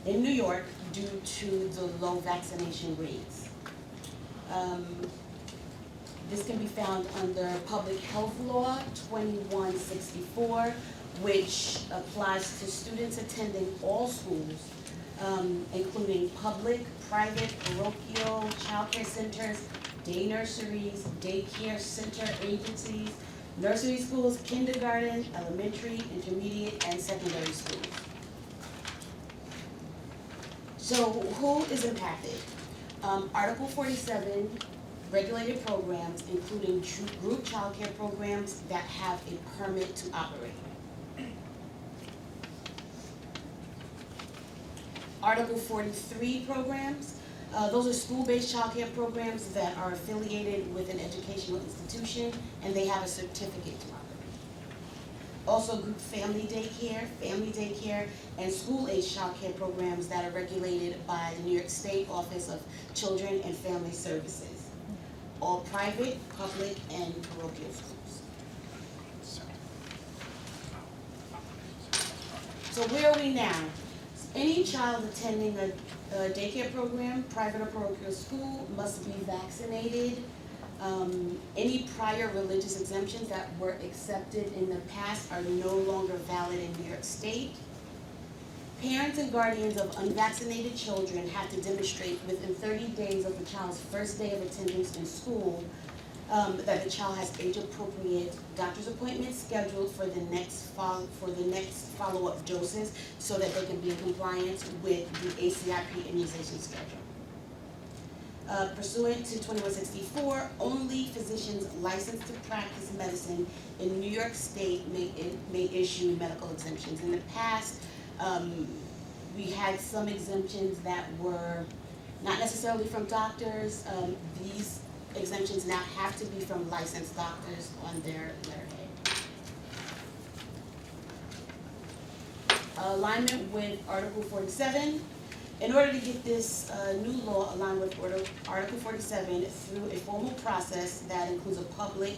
in New York due to the low vaccination rates. This can be found under Public Health Law 2164, which applies to students attending all schools, including public, private, parochial, childcare centers, day nurseries, daycare center agencies, nursery schools, kindergarten, elementary, intermediate, and secondary schools. So who is impacted? Article 47, regulated programs, including group childcare programs that have a permit to operate. Article 43 programs, those are school-based childcare programs that are affiliated with an educational institution and they have a certificate to operate. Also group family daycare, and school-age childcare programs that are regulated by the New York State Office of Children and Family Services. All private, public, and parochial schools. So where are we now? Any child attending a daycare program, private or parochial school, must be vaccinated. Any prior religious exemptions that were accepted in the past are no longer valid in New York State. Parents and guardians of unvaccinated children have to demonstrate within 30 days of the child's first day of attendance in school that the child has age-appropriate doctor's appointments scheduled for the next follow-up doses so that they can be in compliance with the ACIP immunization schedule. Pursuant to 2164, only physicians licensed to practice medicine in New York State may issue medical exemptions. In the past, we had some exemptions that were not necessarily from doctors. These exemptions now have to be from licensed doctors on their letterhead. Alignment with Article 47. In order to get this new law aligned with Article 47 through a formal process that includes public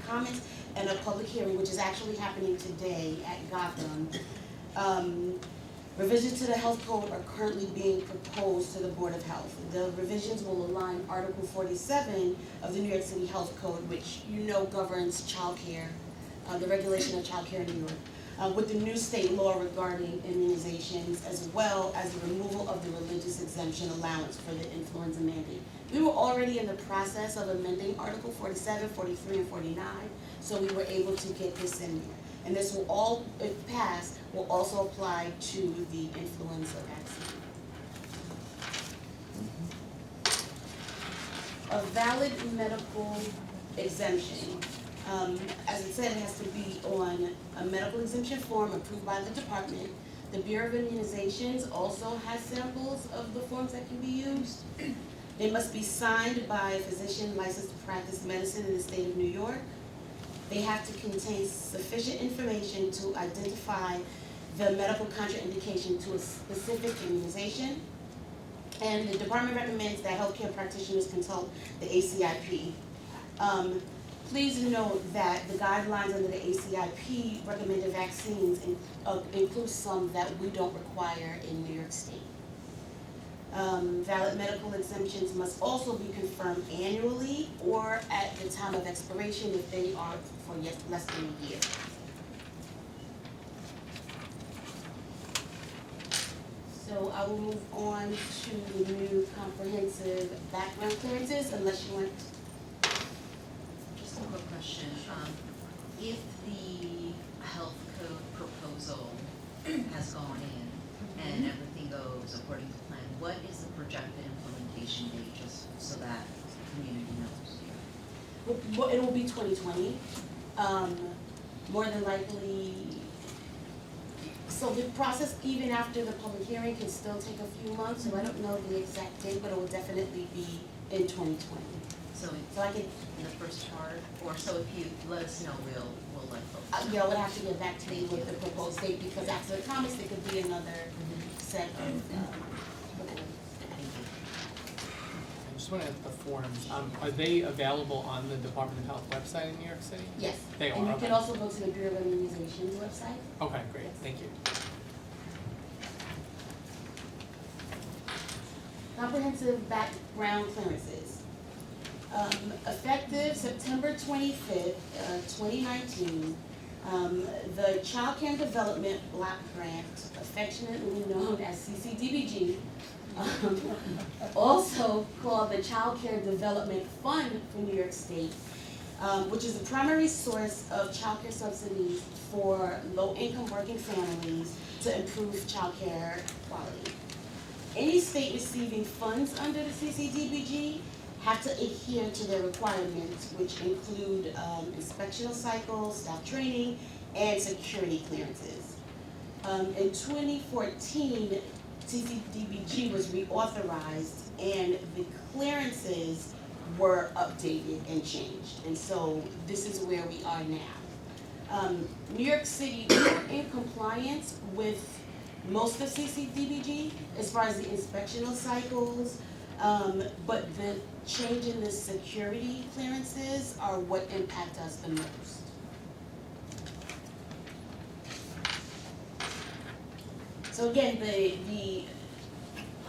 comments and a public hearing, which is actually happening today at Gotham, revisions to the health code are currently being proposed to the Board of Health. The revisions will align Article 47 of the New York City Health Code, which you know governs childcare, the regulation of childcare in New York, with the new state law regarding immunizations, as well as the removal of the religious exemption allowance for the influenza mandate. We were already in the process of amending Article 47, 43, and 49, so we were able to get this in there. And this will all, if passed, will also apply to the influenza vaccine. A valid medical exemption. As it said, it has to be on a medical exemption form approved by the department. The Bureau of Immunizations also has samples of the forms that can be used. They must be signed by a physician licensed to practice medicine in the state of New York. They have to contain sufficient information to identify the medical contraindication to a specific immunization. And the department recommends that healthcare practitioners consult the ACIP. Please note that the guidelines under the ACIP recommended vaccines include some that we don't require in New York State. Valid medical exemptions must also be confirmed annually or at the time of expiration if they are for less than a year. So I will move on to the new comprehensive background clearances unless you want. Just a quick question. If the health code proposal has gone in and everything goes according to plan, what is the projected implementation date, just so that the community knows? Well, it will be 2020. More than likely, so the process, even after the public hearing, can still take a few months, so I don't know the exact date, but it will definitely be in 2020. So I can, in the first part, or so if you let us know, we'll let folks. yeah, I would have to get back to you with the proposed date, because after the comments, there could be another set of, I just want to ask the forms, are they available on the Department of Health website in New York City? yes. They are, And you okay. can also go to the Bureau of Immunizations website. Okay, great, thank you. Comprehensive background clearances. Effective September 25th, 2019, the Child Care and Development Block Grant, affectionately known as CCDBG, also called the Child Care Development Fund for New York State, which is the primary source of child care subsidies for low-income working families to improve child care quality. Any state receiving funds under the CCDBG have to adhere to their requirements, which include inspectional cycles, staff training, and security clearances. In 2014, CCDBG was reauthorized and the clearances were updated and changed. And so this is where we are now. New York City are in compliance with most of CCDBG as far as the inspectional cycles, but the change in the security clearances are what impact us the most. So again, the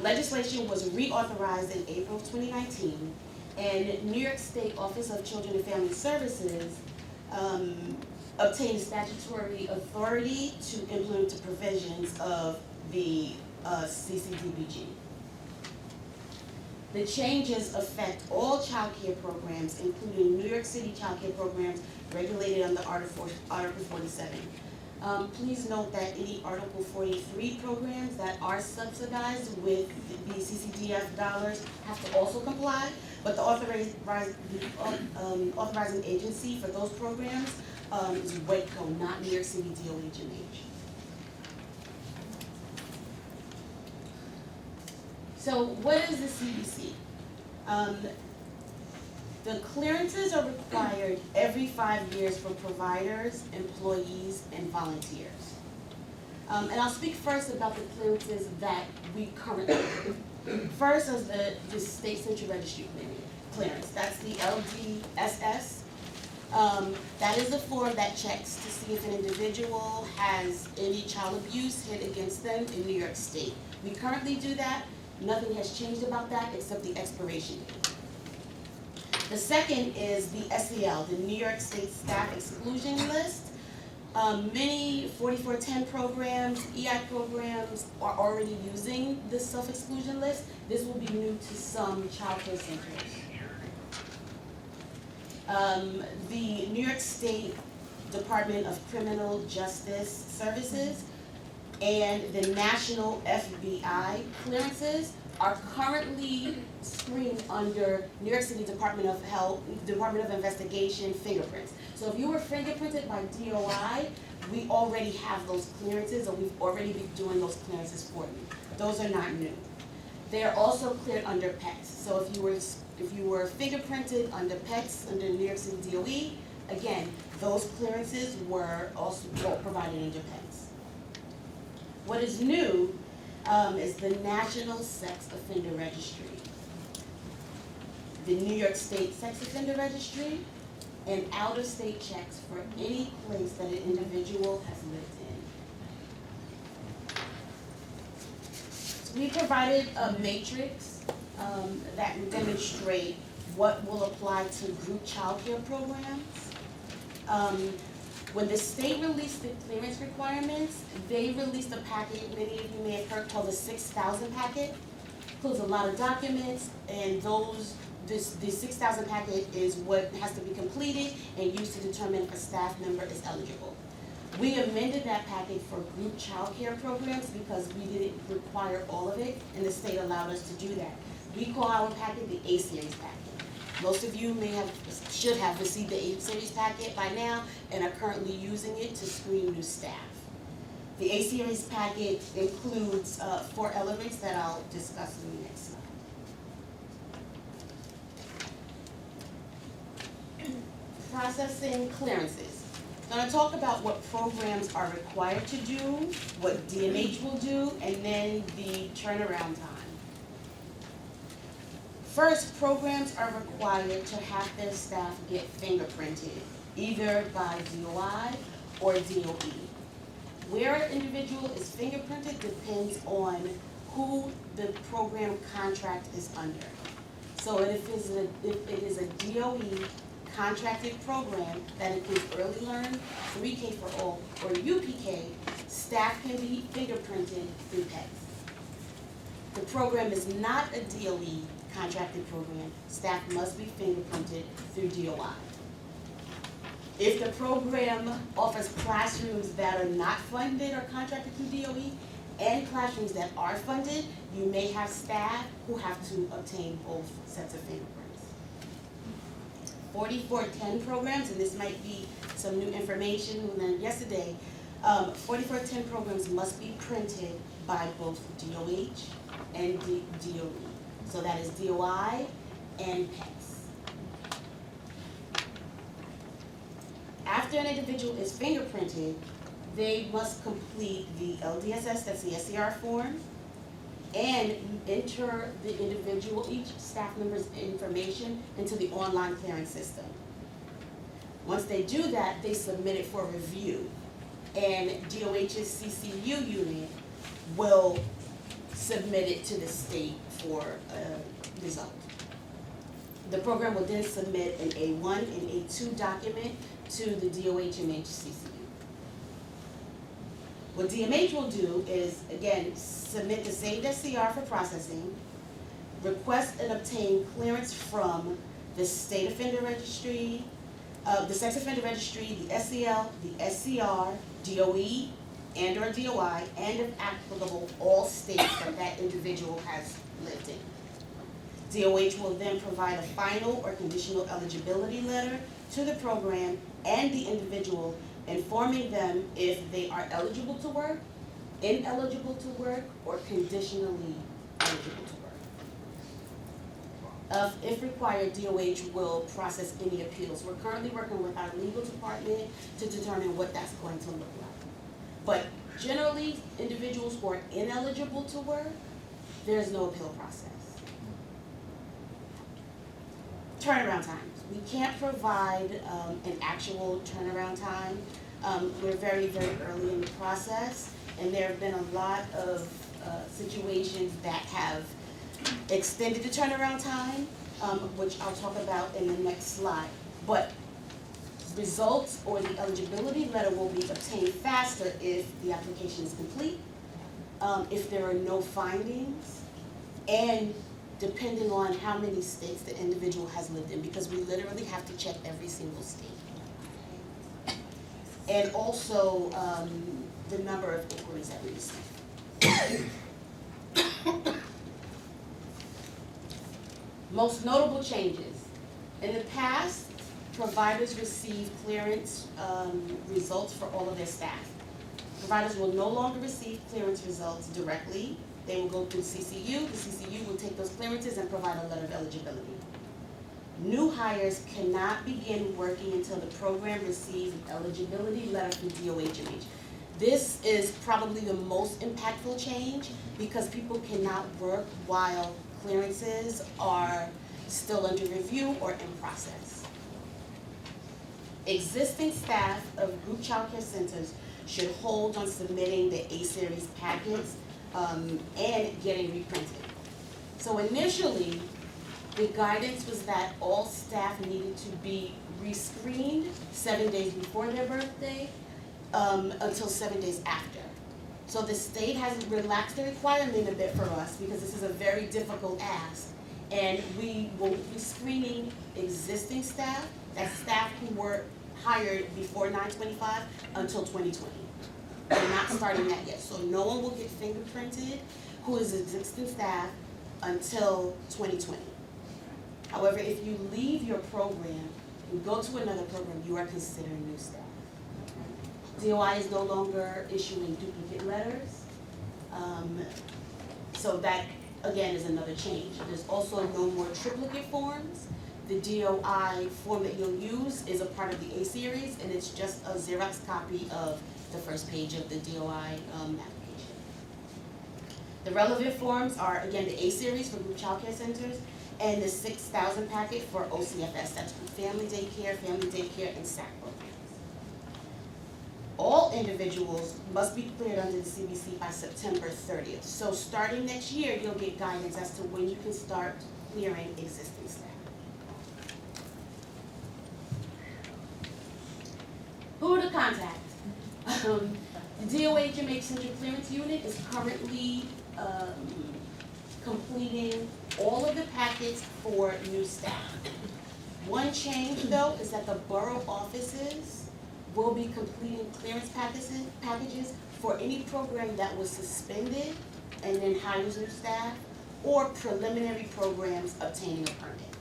legislation was reauthorized in April of 2019, and New York State Office of Children and Family Services obtain statutory authority to implement the provisions of the CCDBG. The changes affect all child care programs, including New York City child care programs regulated under Article 47. Please note that any Article 43 programs that are subsidized with the CCDF dollars have to also comply, but the authorizing agency for those programs is WACO, not New York City DOH&H. So what is the CBC? The clearances are required every 5 years for providers, employees, and volunteers. And I'll speak first about the clearances that we currently do. First is the State Central Registry clearance. That's the LDSS. That is the form that checks to see if an individual has any child abuse hit against them in New York State. We currently do that. Nothing has changed about that except the expiration date. The second is the SEL, the New York State Staff Exclusion List. Many 4410 programs, EI programs are already using this self-exclusion list. This will be new to some child care centers. The New York State Department of Criminal Justice Services and the National FBI clearances are currently screened under New York City Department of Health, Department of Investigation fingerprints. So if you were fingerprinted by DOI, we already have those clearances, or we've already been doing those clearances for you. Those are not new. They are also cleared under PECS. So if you were fingerprinted under PECS, under New York City DOE, again, those clearances were also provided under PECS. What is new is the National Sex Offender Registry, the New York State Sex Offender Registry, and out-of-state checks for any place that an individual has lived in. So we provided a matrix that will demonstrate what will apply to group child care programs. When the state released the clearance requirements, they released a packet, many of you may have heard, called the 6,000 packet. Includes a lot of documents, and the 6,000 packet is what has to be completed and used to determine if a staff member is eligible. We amended that packet for group child care programs because we didn't require all of it, and the state allowed us to do that. We call our packet the A-Series packet. Most of you should have received the A-Series packet by now and are currently using it to screen new staff. The A-Series packet includes 4 elements that I'll discuss in the next slide. Processing clearances. I'm going to talk about what programs are required to do, what DMH will do, and then the turnaround time. First, programs are required to have their staff get fingerprinted, either by DOI or DOE. Where an individual is fingerprinted depends on who the program contract is under. So if it is a DOE contracted program that includes Early Learn, 3K for All, or UPK, staff can be fingerprinted through PECS. The program is not a DOE contracted program, staff must be fingerprinted through DOI. If the program offers classrooms that are not funded or contracted through DOE and classrooms that are funded, you may have staff who have to obtain both sets of fingerprints. 4410 programs, and this might be some new information we learned yesterday, 4410 programs must be printed by both DOH and DOE. So that is DOI and PECS. After an individual is fingerprinted, they must complete the LDSS, that's the SCR form, and enter the individual, each staff member's information into the online clearing system. Once they do that, they submit it for review, and DOH's CCU unit will submit it to the state for a result. The program will then submit an A1 and A2 document to the DOH/MH CCU. What DMH will do is, again, submit the saved SCR for processing, request and obtain clearance from the State Offender Registry, the Sex Offender Registry, the SCL, the SCR, DOE, and/or DOI, and if applicable, all states that that individual has lived in. DOH will then provide a final or conditional eligibility letter to the program and the individual, informing them if they are eligible to work, ineligible to work, or conditionally eligible to work. If required, DOH will process any appeals. We're currently working with our legal department to determine what that's going to look like. But generally, individuals who are ineligible to work, there's no appeal process. Turnaround times. We can't provide an actual turnaround time. We're very, very early in the process, and there have been a lot of situations that have extended the turnaround time, which I'll talk about in the next slide. But results or the eligibility letter will be obtained faster if the application is complete, if there are no findings, and depending on how many states the individual has lived in, because we literally have to check every single state. And also the number of inquiries that we receive. Most notable changes. In the past, providers receive clearance results for all of their staff. Providers will no longer receive clearance results directly. They will go through CCU. The CCU will take those clearances and provide a letter of eligibility. New hires cannot begin working until the program receives an eligibility letter from DOH/MH. This is probably the most impactful change because people cannot work while clearances are still under review or in process. Existing staff of group child care centers should hold on submitting the A-Series packets and getting reprinted. So initially, the guidance was that all staff needed to be rescreened 7 days before their birthday until 7 days after. So the state has relaxed the requirement a bit for us because this is a very difficult ask. And we will be screening existing staff, that's staff who were hired before 9/25 until 2020. We're not starting that yet. So no one will get fingerprinted who is existing staff until 2020. However, if you leave your program and go to another program, you are considered new staff. DOI is no longer issuing duplicate letters. So that, again, is another change. There's also no more triplicate forms. The DOI form that you'll use is a part of the A-Series, and it's just a Xerox copy of the first page of the DOI application. The relevant forms are, again, the A-Series for group child care centers, and the 6,000 packet for OCFS, that's for family daycare, and SAC programs. All individuals must be cleared under the CBC by September 30th. So starting next year, you'll get guidance as to when you can start clearing existing staff. Who to contact? The DOH/MH Central Clearance Unit is currently completing all of the packets for new staff. One change though is that the borough offices will be completing clearance packages for any program that was suspended and then hires new staff, or preliminary programs obtaining a permit.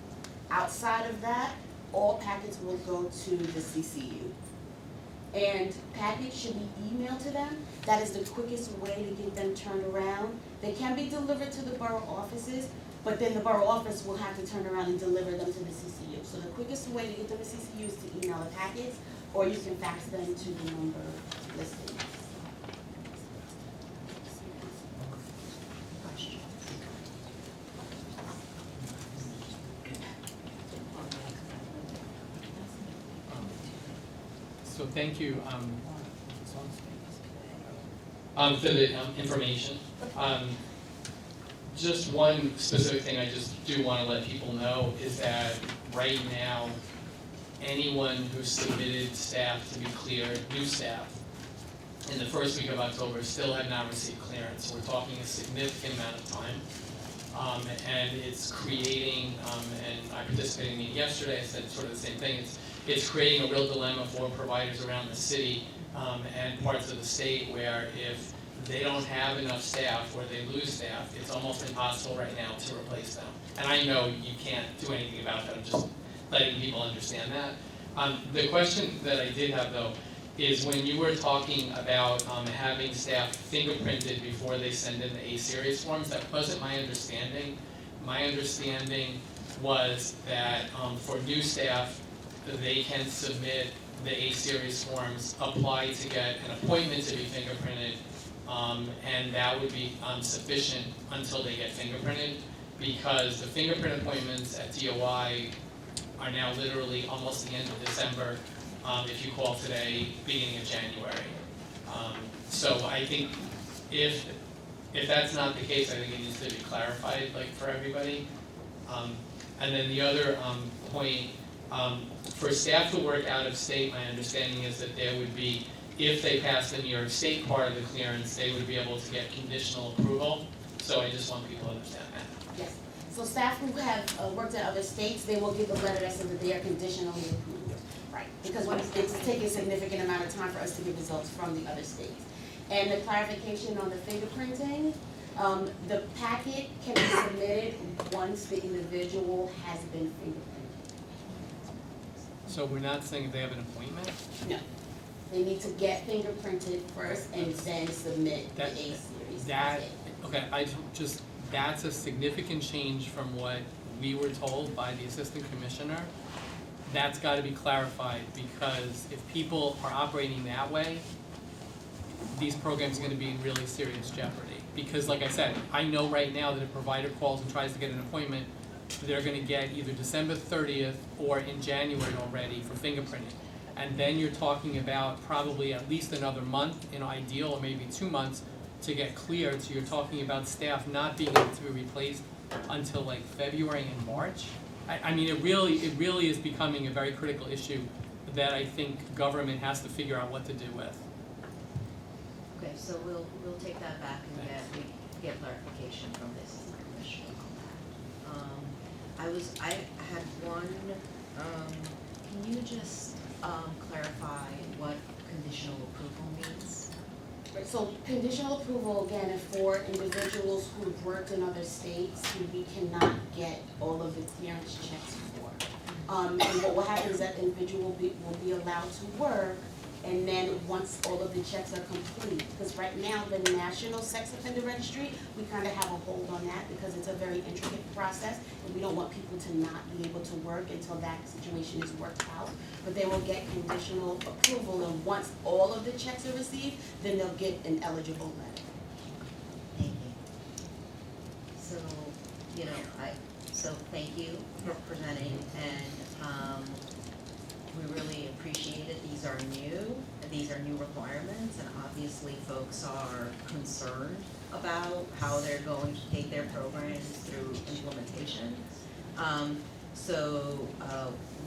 Outside of that, all packets will go to the CCU. And packets should be emailed to them. That is the quickest way to get them turned around. They can be delivered to the borough offices, but then the borough office will have to turn around and deliver them to the CCU. So the quickest way to get them to CCU is to email the packets, or you can fax them to the number listed. So thank you for the information. just one specific thing I just do want to let people know is that right now, anyone who submitted staff to be cleared, new staff, in the first week of October still have not received clearance. We're talking a significant amount of time. And it's creating, and I participated in the meeting yesterday, I said sort of the same thing, it's creating a real dilemma for providers around the city and parts of the state where if they don't have enough staff or they lose staff, it's almost impossible right now to replace them. And I know you can't do anything about that, I'm just letting people understand that. The question that I did have though is when you were talking about having staff fingerprinted before they send in the A-Series forms, that wasn't my understanding. My understanding was that for new staff, they can submit the A-Series forms, apply to get an appointment to be fingerprinted, and that would be sufficient until they get fingerprinted, because the fingerprint appointments at DOI are now literally almost the end of December. If you call today, beginning of January. So I think if that's not the case, I think it needs to be clarified, like, for everybody. And then the other point, for staff to work out of state, my understanding is that there would be, if they pass the New York State part of the clearance, they would be able to get conditional approval. So I just want people to understand that. Yes. So staff who have worked at other states, they will give a letter that says that they are conditionally approved. Right, because it's taking a significant amount of time for us to get results from the other states. And the clarification on the fingerprinting, the packet can be submitted once the individual has been fingerprinted. So we're not saying if they have an appointment? No. They need to get fingerprinted first and then submit the That- A-Series. That, okay, that's a significant change from what we were told by the Assistant Commissioner. That's gotta be clarified, because if people are operating that way, these programs are gonna be in really serious jeopardy. Because like I said, I know right now that if a provider calls and tries to get an appointment, they're gonna get either December 30th or in January already for fingerprinting. And then you're talking about probably at least another month, in ideal, or maybe 2 months, to get cleared. So you're talking about staff not being able to be replaced until like February and March. I mean, it really is becoming a very critical issue that I think government has to figure out what to do with. Okay, so we'll take that back and get clarification from the Assistant Commissioner on that. I had one, can you just clarify what conditional approval means? So conditional approval, again, is for individuals who've worked in other states who we cannot get all of the clearance checks for. And what will happen is that individual will be allowed to work, and then once all of the checks are complete, because right now the National Sex Offender Registry, we kind of have a hold on that because it's a very intricate process, and we don't want people to not be able to work until that situation is worked out. But they will get conditional approval, and once all of the checks are received, then they'll get an eligible letter. Thank you. So, so thank you for presenting, and we really appreciate it. These are new requirements, and obviously folks are concerned about how they're going to take their programs through implementation. So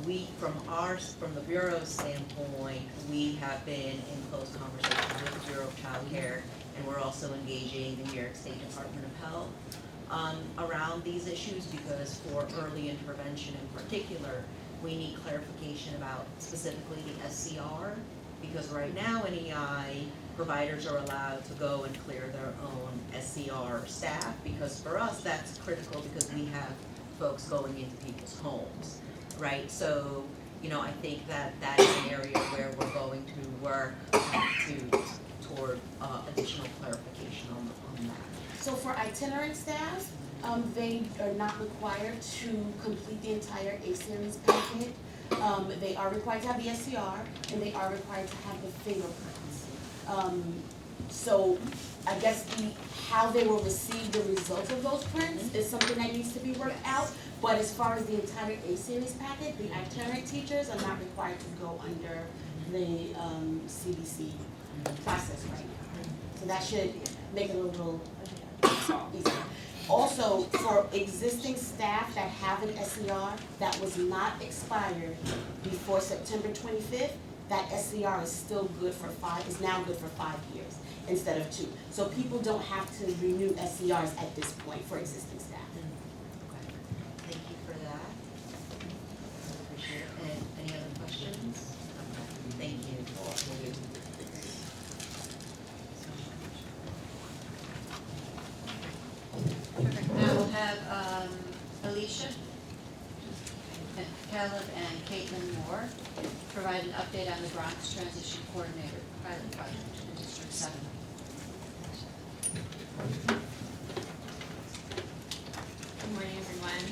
we, from the Bureau's standpoint, we have been in close conversation with the Bureau of Child Care, and we're also engaging the New York State Department of Health around these issues, because for early intervention in particular, we need clarification about specifically the SCR, because right now in EI, providers are allowed to go and clear their own SCR staff, because for us, that's critical because we have folks going into people's homes, right? So, I think that is an area where we're going to work toward additional clarification on that. So for itinerant staff, they are not required to complete the entire A-Series packet. They are required to have the SCR, and they are required to have the fingerprints. So I guess how they will receive the results of those prints is something that needs to be worked out. But as far as the entire A-Series packet, the itinerant teachers are not required to go under the CBC process right now. So that should make it a little easier. Also, for existing staff that have an SER that was not expired before September 25th, that SER is still good for is now good for 5 years instead of 2. So people don't have to renew SERs at this point for existing staff. Okay, thank you for that. I appreciate it. And any other questions? Okay, thank you. Perfect. Now we'll have Alicia, Caleb, and Caitlin Moore provide an update on the Bronx Transition Coordinator pilot project in District 7. Good morning, everyone.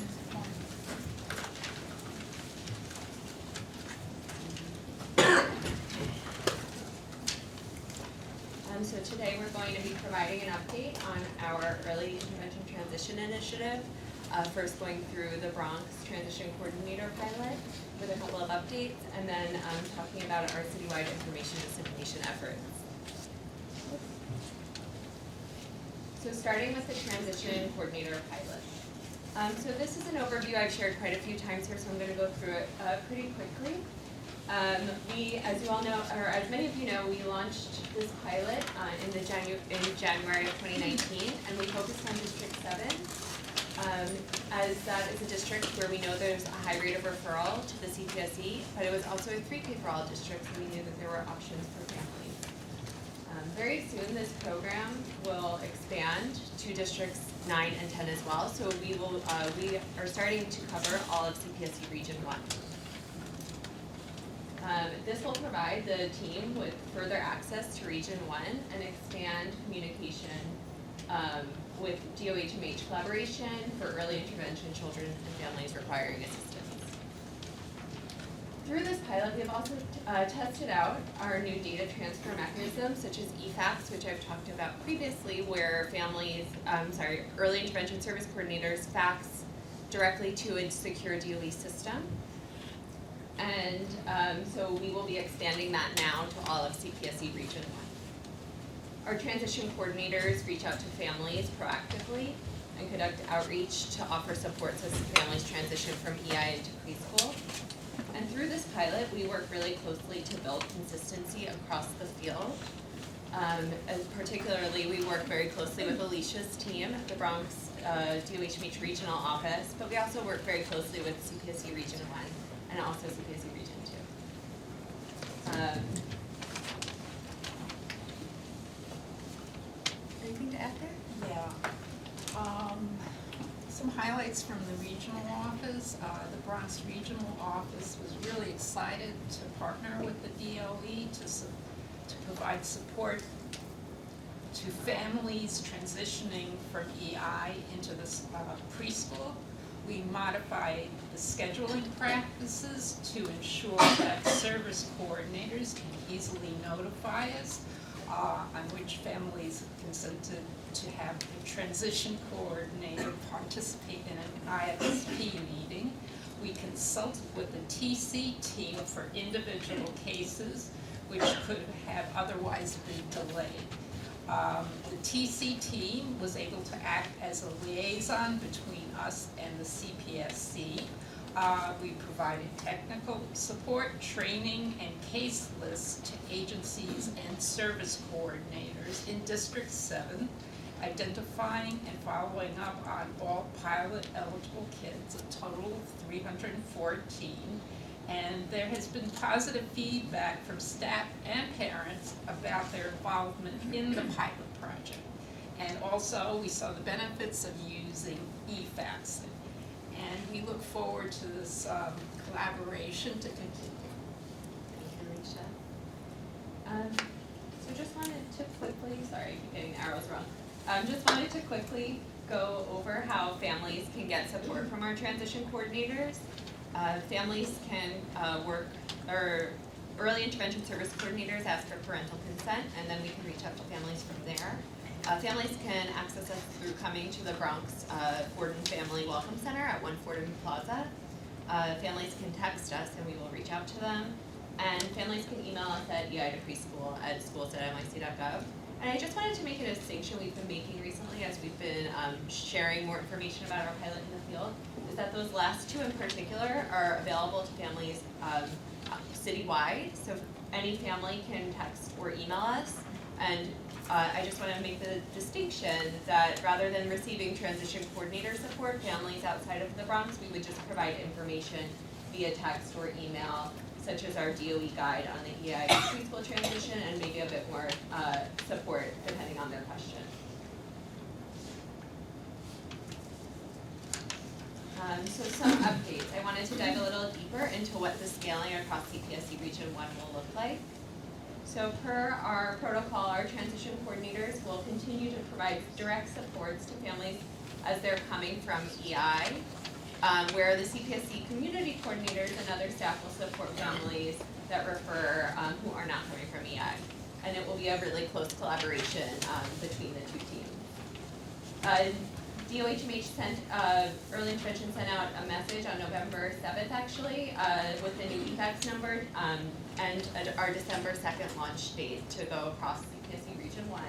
So today we're going to be providing an update on our Early Intervention Transition Initiative. First going through the Bronx Transition Coordinator pilot with a couple of updates, and then talking about our citywide information dissemination efforts. So starting with the Transition Coordinator pilot. So this is an overview I've shared quite a few times here, so I'm going to go through it pretty quickly. We, as you all know, or as many of you know, we launched this pilot in January of 2019, and we focused on District 7, as that is a district where we know there's a high rate of referral to the CPSE, but it was also a 3K for all district, so we knew that there were options for families. Very soon, this program will expand to districts 9 and 10 as well, so we are starting to cover all of CPSE Region 1. This will provide the team with further access to Region 1 and expand communication with DOHMH collaboration for early intervention children and families requiring assistance. Through this pilot, we have also tested out our new data transfer mechanisms, such as EFACS, which I've talked about previously, where early intervention service coordinators fax directly to a secure DOE system. And so we will be expanding that now to all of CPSE Region 1. Our transition coordinators reach out to families proactively and conduct outreach to offer supports as families transition from EI into preschool. And through this pilot, we work really closely to build consistency across the field. Particularly, we work very closely with Alicia's team at the Bronx DOHMH Regional Office, but we also work very closely with CPSE Region 1. And also CPSE Region 2. Anything to add there? Yeah. Some highlights from the regional office. The Bronx Regional Office was really excited to partner with the DOE to provide support to families transitioning from EI into this preschool. We modified the scheduling practices to ensure that service coordinators can easily notify us on which families consented to have the transition coordinator participate in an IFSP meeting. We consulted with the TC team for individual cases which could have otherwise been delayed. The TC team was able to act as a liaison between us and the CPSC. We provided technical support, training, and case lists to agencies and service coordinators in District 7, identifying and following up on all pilot eligible kids, a total of 314. And there has been positive feedback from staff and parents about their involvement in the pilot project. And also, we saw the benefits of using EFACS. And we look forward to this collaboration to continue. Thank you, Alicia. So just wanted to quickly, sorry, I keep getting the arrows wrong. Just wanted to quickly go over how families can get support from our transition coordinators. Families can early intervention service coordinators ask for parental consent, and then we can reach out to families from there. Families can access us through coming to the Bronx Fordham Family Welcome Center at 1 Fordham Plaza. Families can text us and we will reach out to them. And families can email us at ei2preschool@schools@nyc.gov. And I just wanted to make a distinction we've been making recently as we've been sharing more information about our pilot in the field, is that those last two in particular are available to families citywide. So any family can text or email us. And I just want to make the distinction that rather than receiving transition coordinator support, families outside of the Bronx, we would just provide information via text or email, such as our DOE guide on the EI preschool transition, and maybe a bit more support depending on their question. So some updates. I wanted to dive a little deeper into what the scaling across CPSC Region 1 will look like. So per our protocol, our transition coordinators will continue to provide direct supports to families as they're coming from EI, where the CPSC community coordinators and other staff will support families that refer who are not coming from EI. And it will be a really close collaboration between the two teams. DOHMH sent, early intervention sent out a message on November 7th actually, with the new EFACS number, and our December 2nd launch date to go across CPSC Region 1.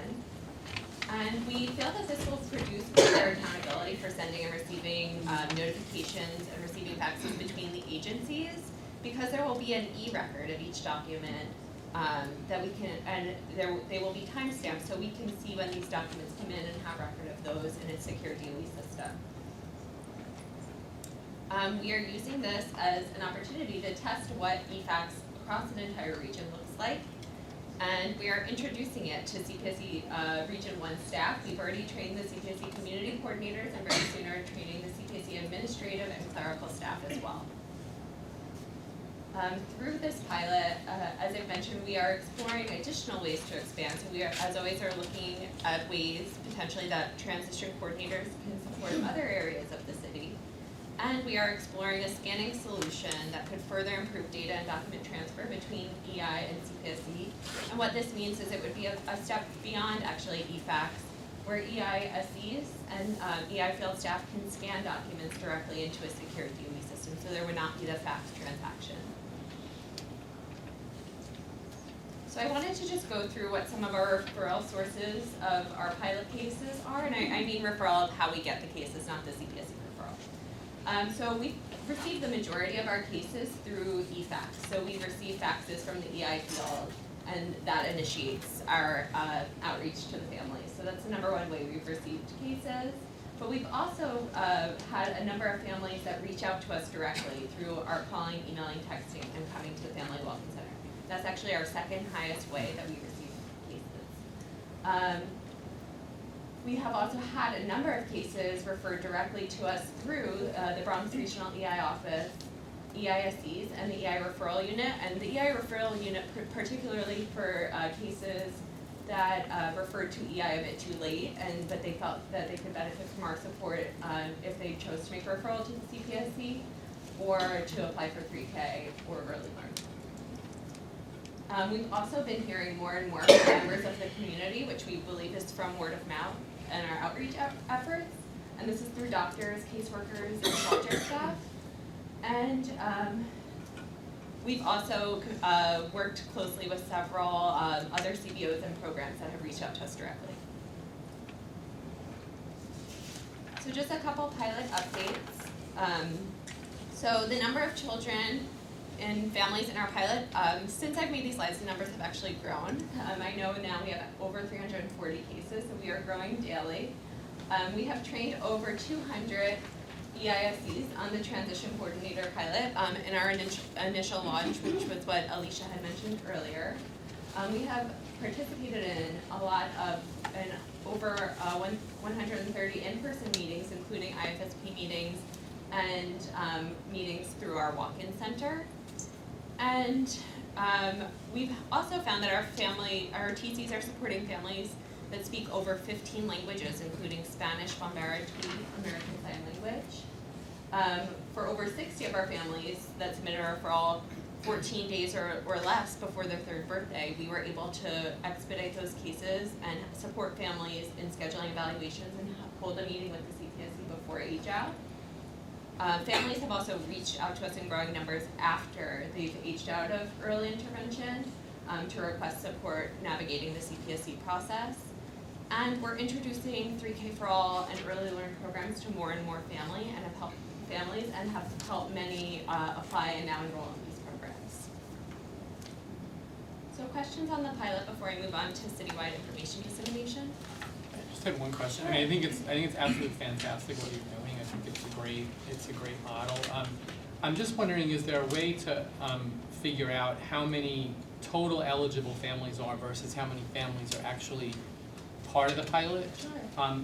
And we feel that this will produce better accountability for sending and receiving notifications and receiving faxes between the agencies, because there will be an e-record of each document that we can, and they will be timestamped so we can see when these documents come in and have record of those in a secure DOE system. We are using this as an opportunity to test what EFACS across an entire region looks like, and we are introducing it to CPSC Region 1 staff. We've already trained the CPSC community coordinators, and very soon are training the CPSC administrative and clerical staff as well. Through this pilot, as I mentioned, we are exploring additional ways to expand. So we are, as always, are looking at ways potentially that transition coordinators can support other areas of the city. And we are exploring a scanning solution that could further improve data and document transfer between EI and CPSC. And what this means is it would be a step beyond actually EFACS, where EI SEs and EI field staff can scan documents directly into a secure DOE system, so there would not be the fax transaction. So I wanted to just go through what some of our referral sources of our pilot cases are, and I mean referral of how we get the cases, not the CPSC referral. So we receive the majority of our cases through eFax. So we receive faxes from the EI field, and that initiates our outreach to the families. So that's the number one way we've received cases. But we've also had a number of families that reach out to us directly through our calling, emailing, texting, and coming to the Family Welcome Center. That's actually our second highest way that we receive cases. We have also had a number of cases referred directly to us through the Bronx Regional EI Office, EISCs, and the EI Referral Unit. And the EI Referral Unit, particularly for cases that referred to EI a bit too late, but they felt that they could benefit from our support if they chose to make a referral to the CPSC or to apply for 3K or early learn. We've also been hearing more and more from members of the community, which we believe is from word of mouth and our outreach efforts. And this is through doctors, caseworkers, and shelter staff. And we've also worked closely with several other CBOs and programs that have reached out to us directly. So just a couple pilot updates. So the number of children and families in our pilot, since I've made these slides, the numbers have actually grown. I know now we have over 340 cases, so we are growing daily. We have trained over 200 EISCs on the transition coordinator pilot in our initial launch, which was what Alicia had mentioned earlier. We have participated in a lot of, over 130 in-person meetings, including IFSP meetings and meetings through our walk-in center. And we've also found that our TCs are supporting families that speak over 15 languages, including Spanish, Bambara, Twi, American Sign Language. For over 60 of our families that submitted a referral 14 days or less before their 3rd birthday, we were able to expedite those cases and support families in scheduling evaluations and hold a meeting with the CPSC before age out. Families have also reached out to us in growing numbers after they've aged out of early intervention, to request support navigating the CPSE process. And we're introducing 3K for All and early learning programs to more and more families and have helped many apply and now enroll in these programs. So questions on the pilot before I move on to citywide information dissemination? I just had one question. I mean, I think it's absolutely fantastic what you're doing. I think it's a great model. I'm just wondering, is there a way to figure out how many total eligible families are versus how many families are actually part of the pilot? Sure.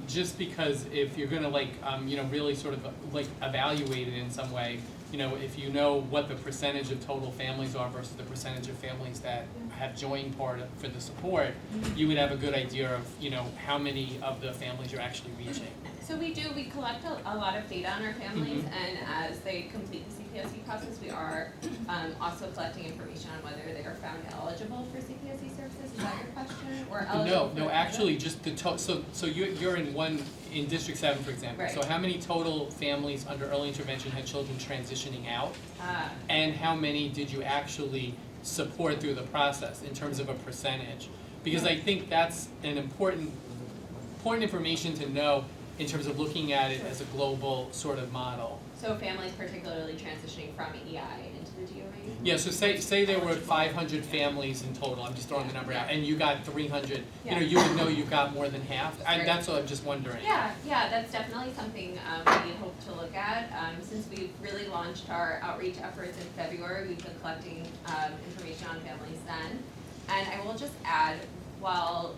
Just because if you're gonna really sort of evaluate it in some way, if you know what the percentage of total families are versus the percentage of families that have joined for the support, you would have a good idea of, how many of the families you're actually reaching. So we collect a lot of data on our families, and as they complete the CPSE process, we are also collecting information on whether they are found eligible for CPSE services. Is that your question? Or eligible No, actually, just the so you're in District 7, for example. Right. So how many total families under early intervention had children transitioning out? And how many did you actually support through the process in terms of a percentage? Because I think that's an important information to know in terms of looking at it as a global sort of model. So families particularly transitioning from EI into the DOE? Yeah, so say there were 500 families in total, I'm just throwing the number out, and you got 300, you would know you got more than half. That's what I'm just wondering. Yeah, that's definitely something we hope to look at. Since we've really launched our outreach efforts in February, we've been collecting information on families then. And I will just add, while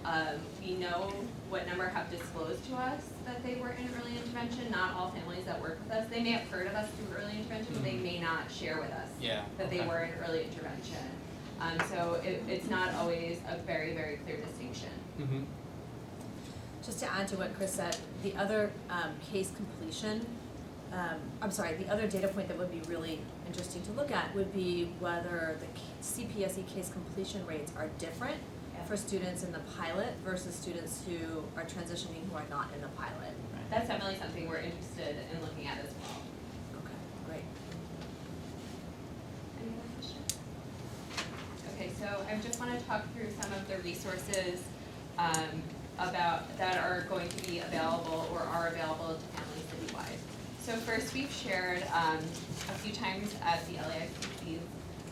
we know what number have disclosed to us that they were in early intervention, not all families that work with us, they may have heard of us through early intervention, but they may not share with us that they were in early intervention. So it's not always a very, very clear distinction. Mm-hmm. Just to add to what Chris said, the other case completion, the other data point that would be really interesting to look at would be whether the CPSE case completion rates are different for students in the pilot versus students who are transitioning who are not in the pilot. That's definitely something we're interested in looking at as well. Okay, great. Any other questions? Okay, so I just want to talk through some of the resources that are going to be available or are available to families citywide. So first, we've shared a few times at the LEICC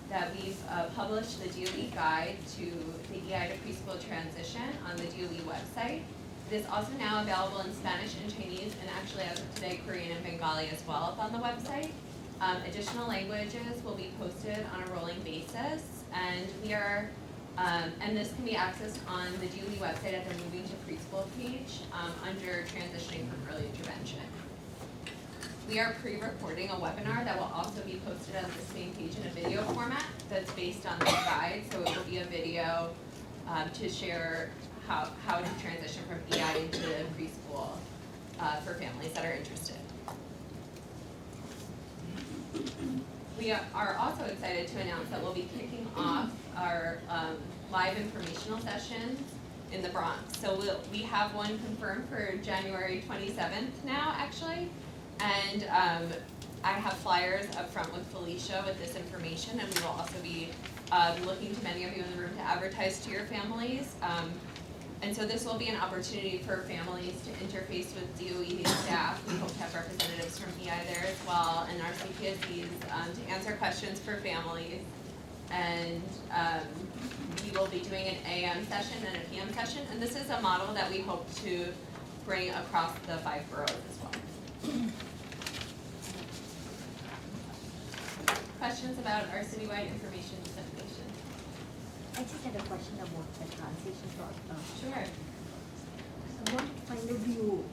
that we've published the DOE guide to the EI to preschool transition on the DOE website. It is also now available in Spanish and Chinese, and actually as of today, Korean and Bengali as well up on the website. Additional languages will be posted on a rolling basis, and we are, and this can be accessed on the DOE website at the Moving to Preschool page under Transitioning from Early Intervention. We are pre-recording a webinar that will also be posted on the same page in a video format that's based on the guide. So it will be a video to share how to transition from EI into preschool for families that are interested. We are also excited to announce that we'll be kicking off our live informational sessions in the Bronx. So we have one confirmed for January 27th now, actually. And I have flyers up front with Felicia with this information, and we will also be looking to many of you in the room to advertise to your families. And so this will be an opportunity for families to interface with DOE staff. We hope to have representatives from EI there as well, and our CPSEs to answer questions for families. And we will be doing an AM session and a PM session, and this is a model that we hope to bring across the 5 boroughs as well. Questions about our citywide information dissemination? I just had a question about the transition process. Sure. What kind of you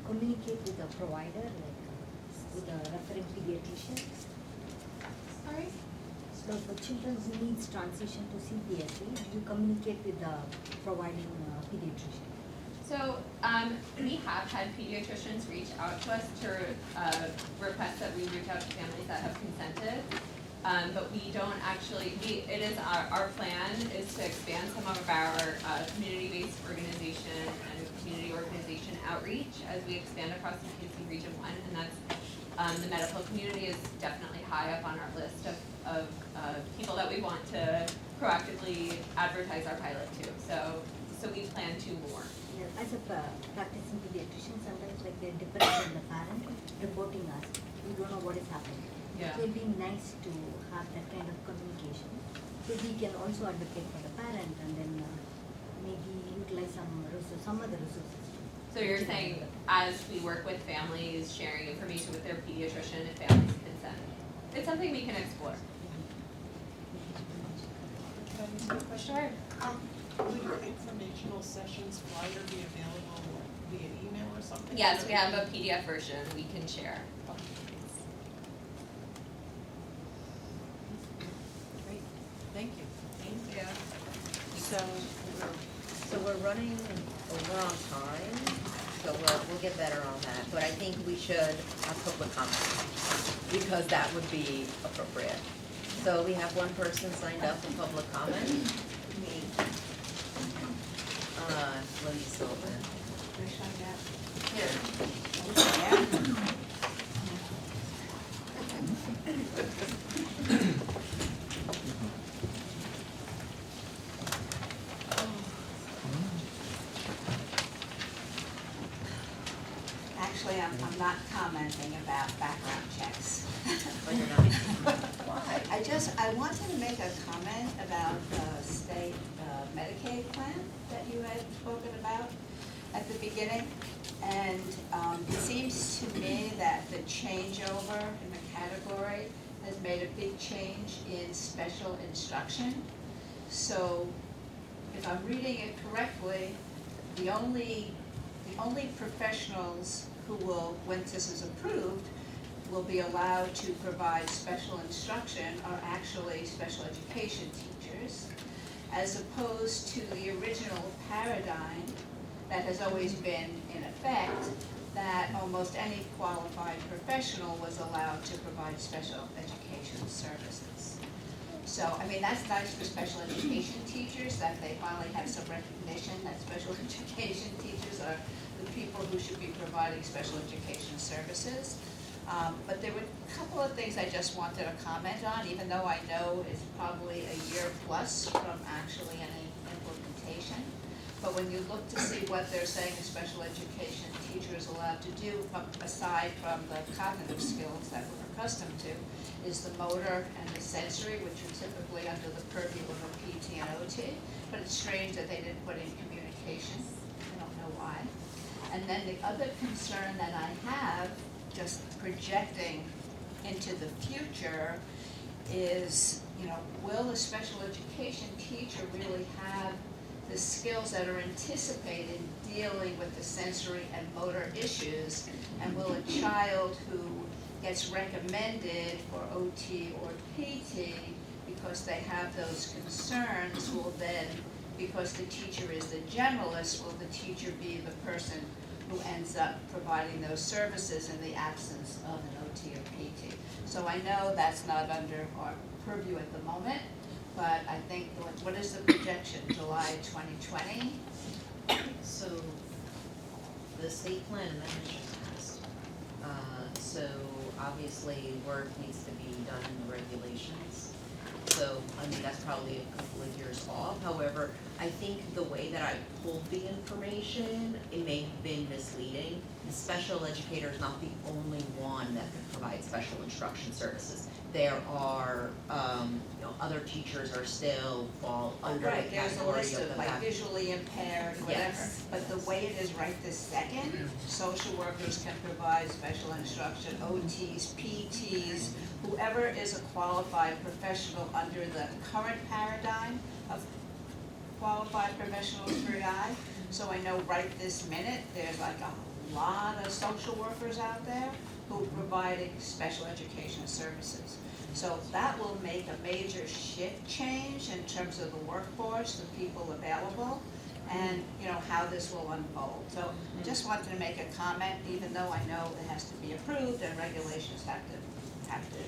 communicate with the provider, like with the referring pediatrician? Sorry? So for children who needs transition to CPSE, you communicate with the providing pediatrician? So we have had pediatricians reach out to us to request that we reach out to families that have consented. But we don't actually, it is our plan is to expand some of our community-based organization and community organization outreach as we expand across the CPSE Region 1, and that's The medical community is definitely high up on our list of people that we want to proactively advertise our pilot to. So we plan 2 more. Yeah, as a practicing pediatrician, sometimes like they're dependent on the parent reporting us. We don't know what is happening. Yeah. So it'd be nice to have that kind of communication. So we can also advocate for the parent and then maybe utilize some other resources. So you're saying as we work with families, sharing information with their pediatrician if families consent. It's something we can explore. Sure. Will your informational sessions flyer be available via email or something? Yes, we have a PDF version we can share. Great, thank you. Thank you. So we're running over on time, so we'll get better on that. But I think we should have public comment, because that would be appropriate. So we have one person signed up for public comment. Lindy Sullivan. Actually, I'm not commenting about background checks. But you're not. Why? I wanted to make a comment about the state Medicaid plan that you had spoken about at the beginning. And it seems to me that the changeover in the category has made a big change in special instruction. So if I'm reading it correctly, the only professionals who will, when this is approved, will be allowed to provide special instruction are actually special education teachers, as opposed to the original paradigm that has always been in effect, that almost any qualified professional was allowed to provide special education services. So, I mean, that's nice for special education teachers, that they finally have some recognition that special education teachers are the people who should be providing special education services. But there were a couple of things I just wanted to comment on, even though I know it's probably a year plus from actually any implementation. But when you look to see what they're saying a special education teacher is allowed to do, aside from the cognitive skills that we're accustomed to, is the motor and the sensory, which are typically under the purview of a PT and OT. But it's strange that they didn't put in communication. I don't know why. And then the other concern that I have, just projecting into the future, is, will a special education teacher really have the skills that are anticipated dealing with the sensory and motor issues? And will a child who gets recommended for OT or PT because they have those concerns, will then, because the teacher is the generalist, will the teacher be the person who ends up providing those services in the absence of an OT or PT? So I know that's not under our purview at the moment, but I think, what is the projection, July 2020? So the state plan amendment just passed. So obviously work needs to be done in the regulations. So, I mean, that's probably a couple of years off. However, I think the way that I pulled the information, it may have been misleading. The special educator is not the only one that can provide special instruction services. There are, other teachers are still fall under the Right, there's a category list of of the like visually impaired, whatever. Yes. But the way it is right this second, social workers can provide special instruction, OTs, PTs, whoever is a qualified professional under the current paradigm of qualified professionals per eye. So I know right this minute, there's like a lot of social workers out there who are providing special education services. So that will make a major shift change in terms of the workforce, the people available, and how this will unfold. So I just wanted to make a comment, even though I know it has to be approved and regulations have to,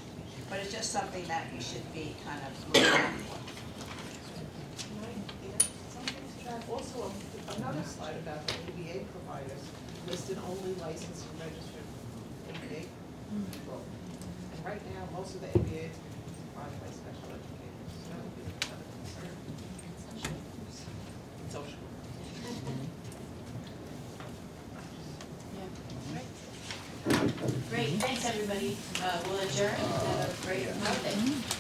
but it's just something that you should be kind of looking at for. Also, another slide about the ABA providers listed only licensed and registered ABA And right now, most of the ABAs are provided by special educators, so that would be another concern. And social workers. Great, thanks everybody. We'll adjourn and have a great holiday.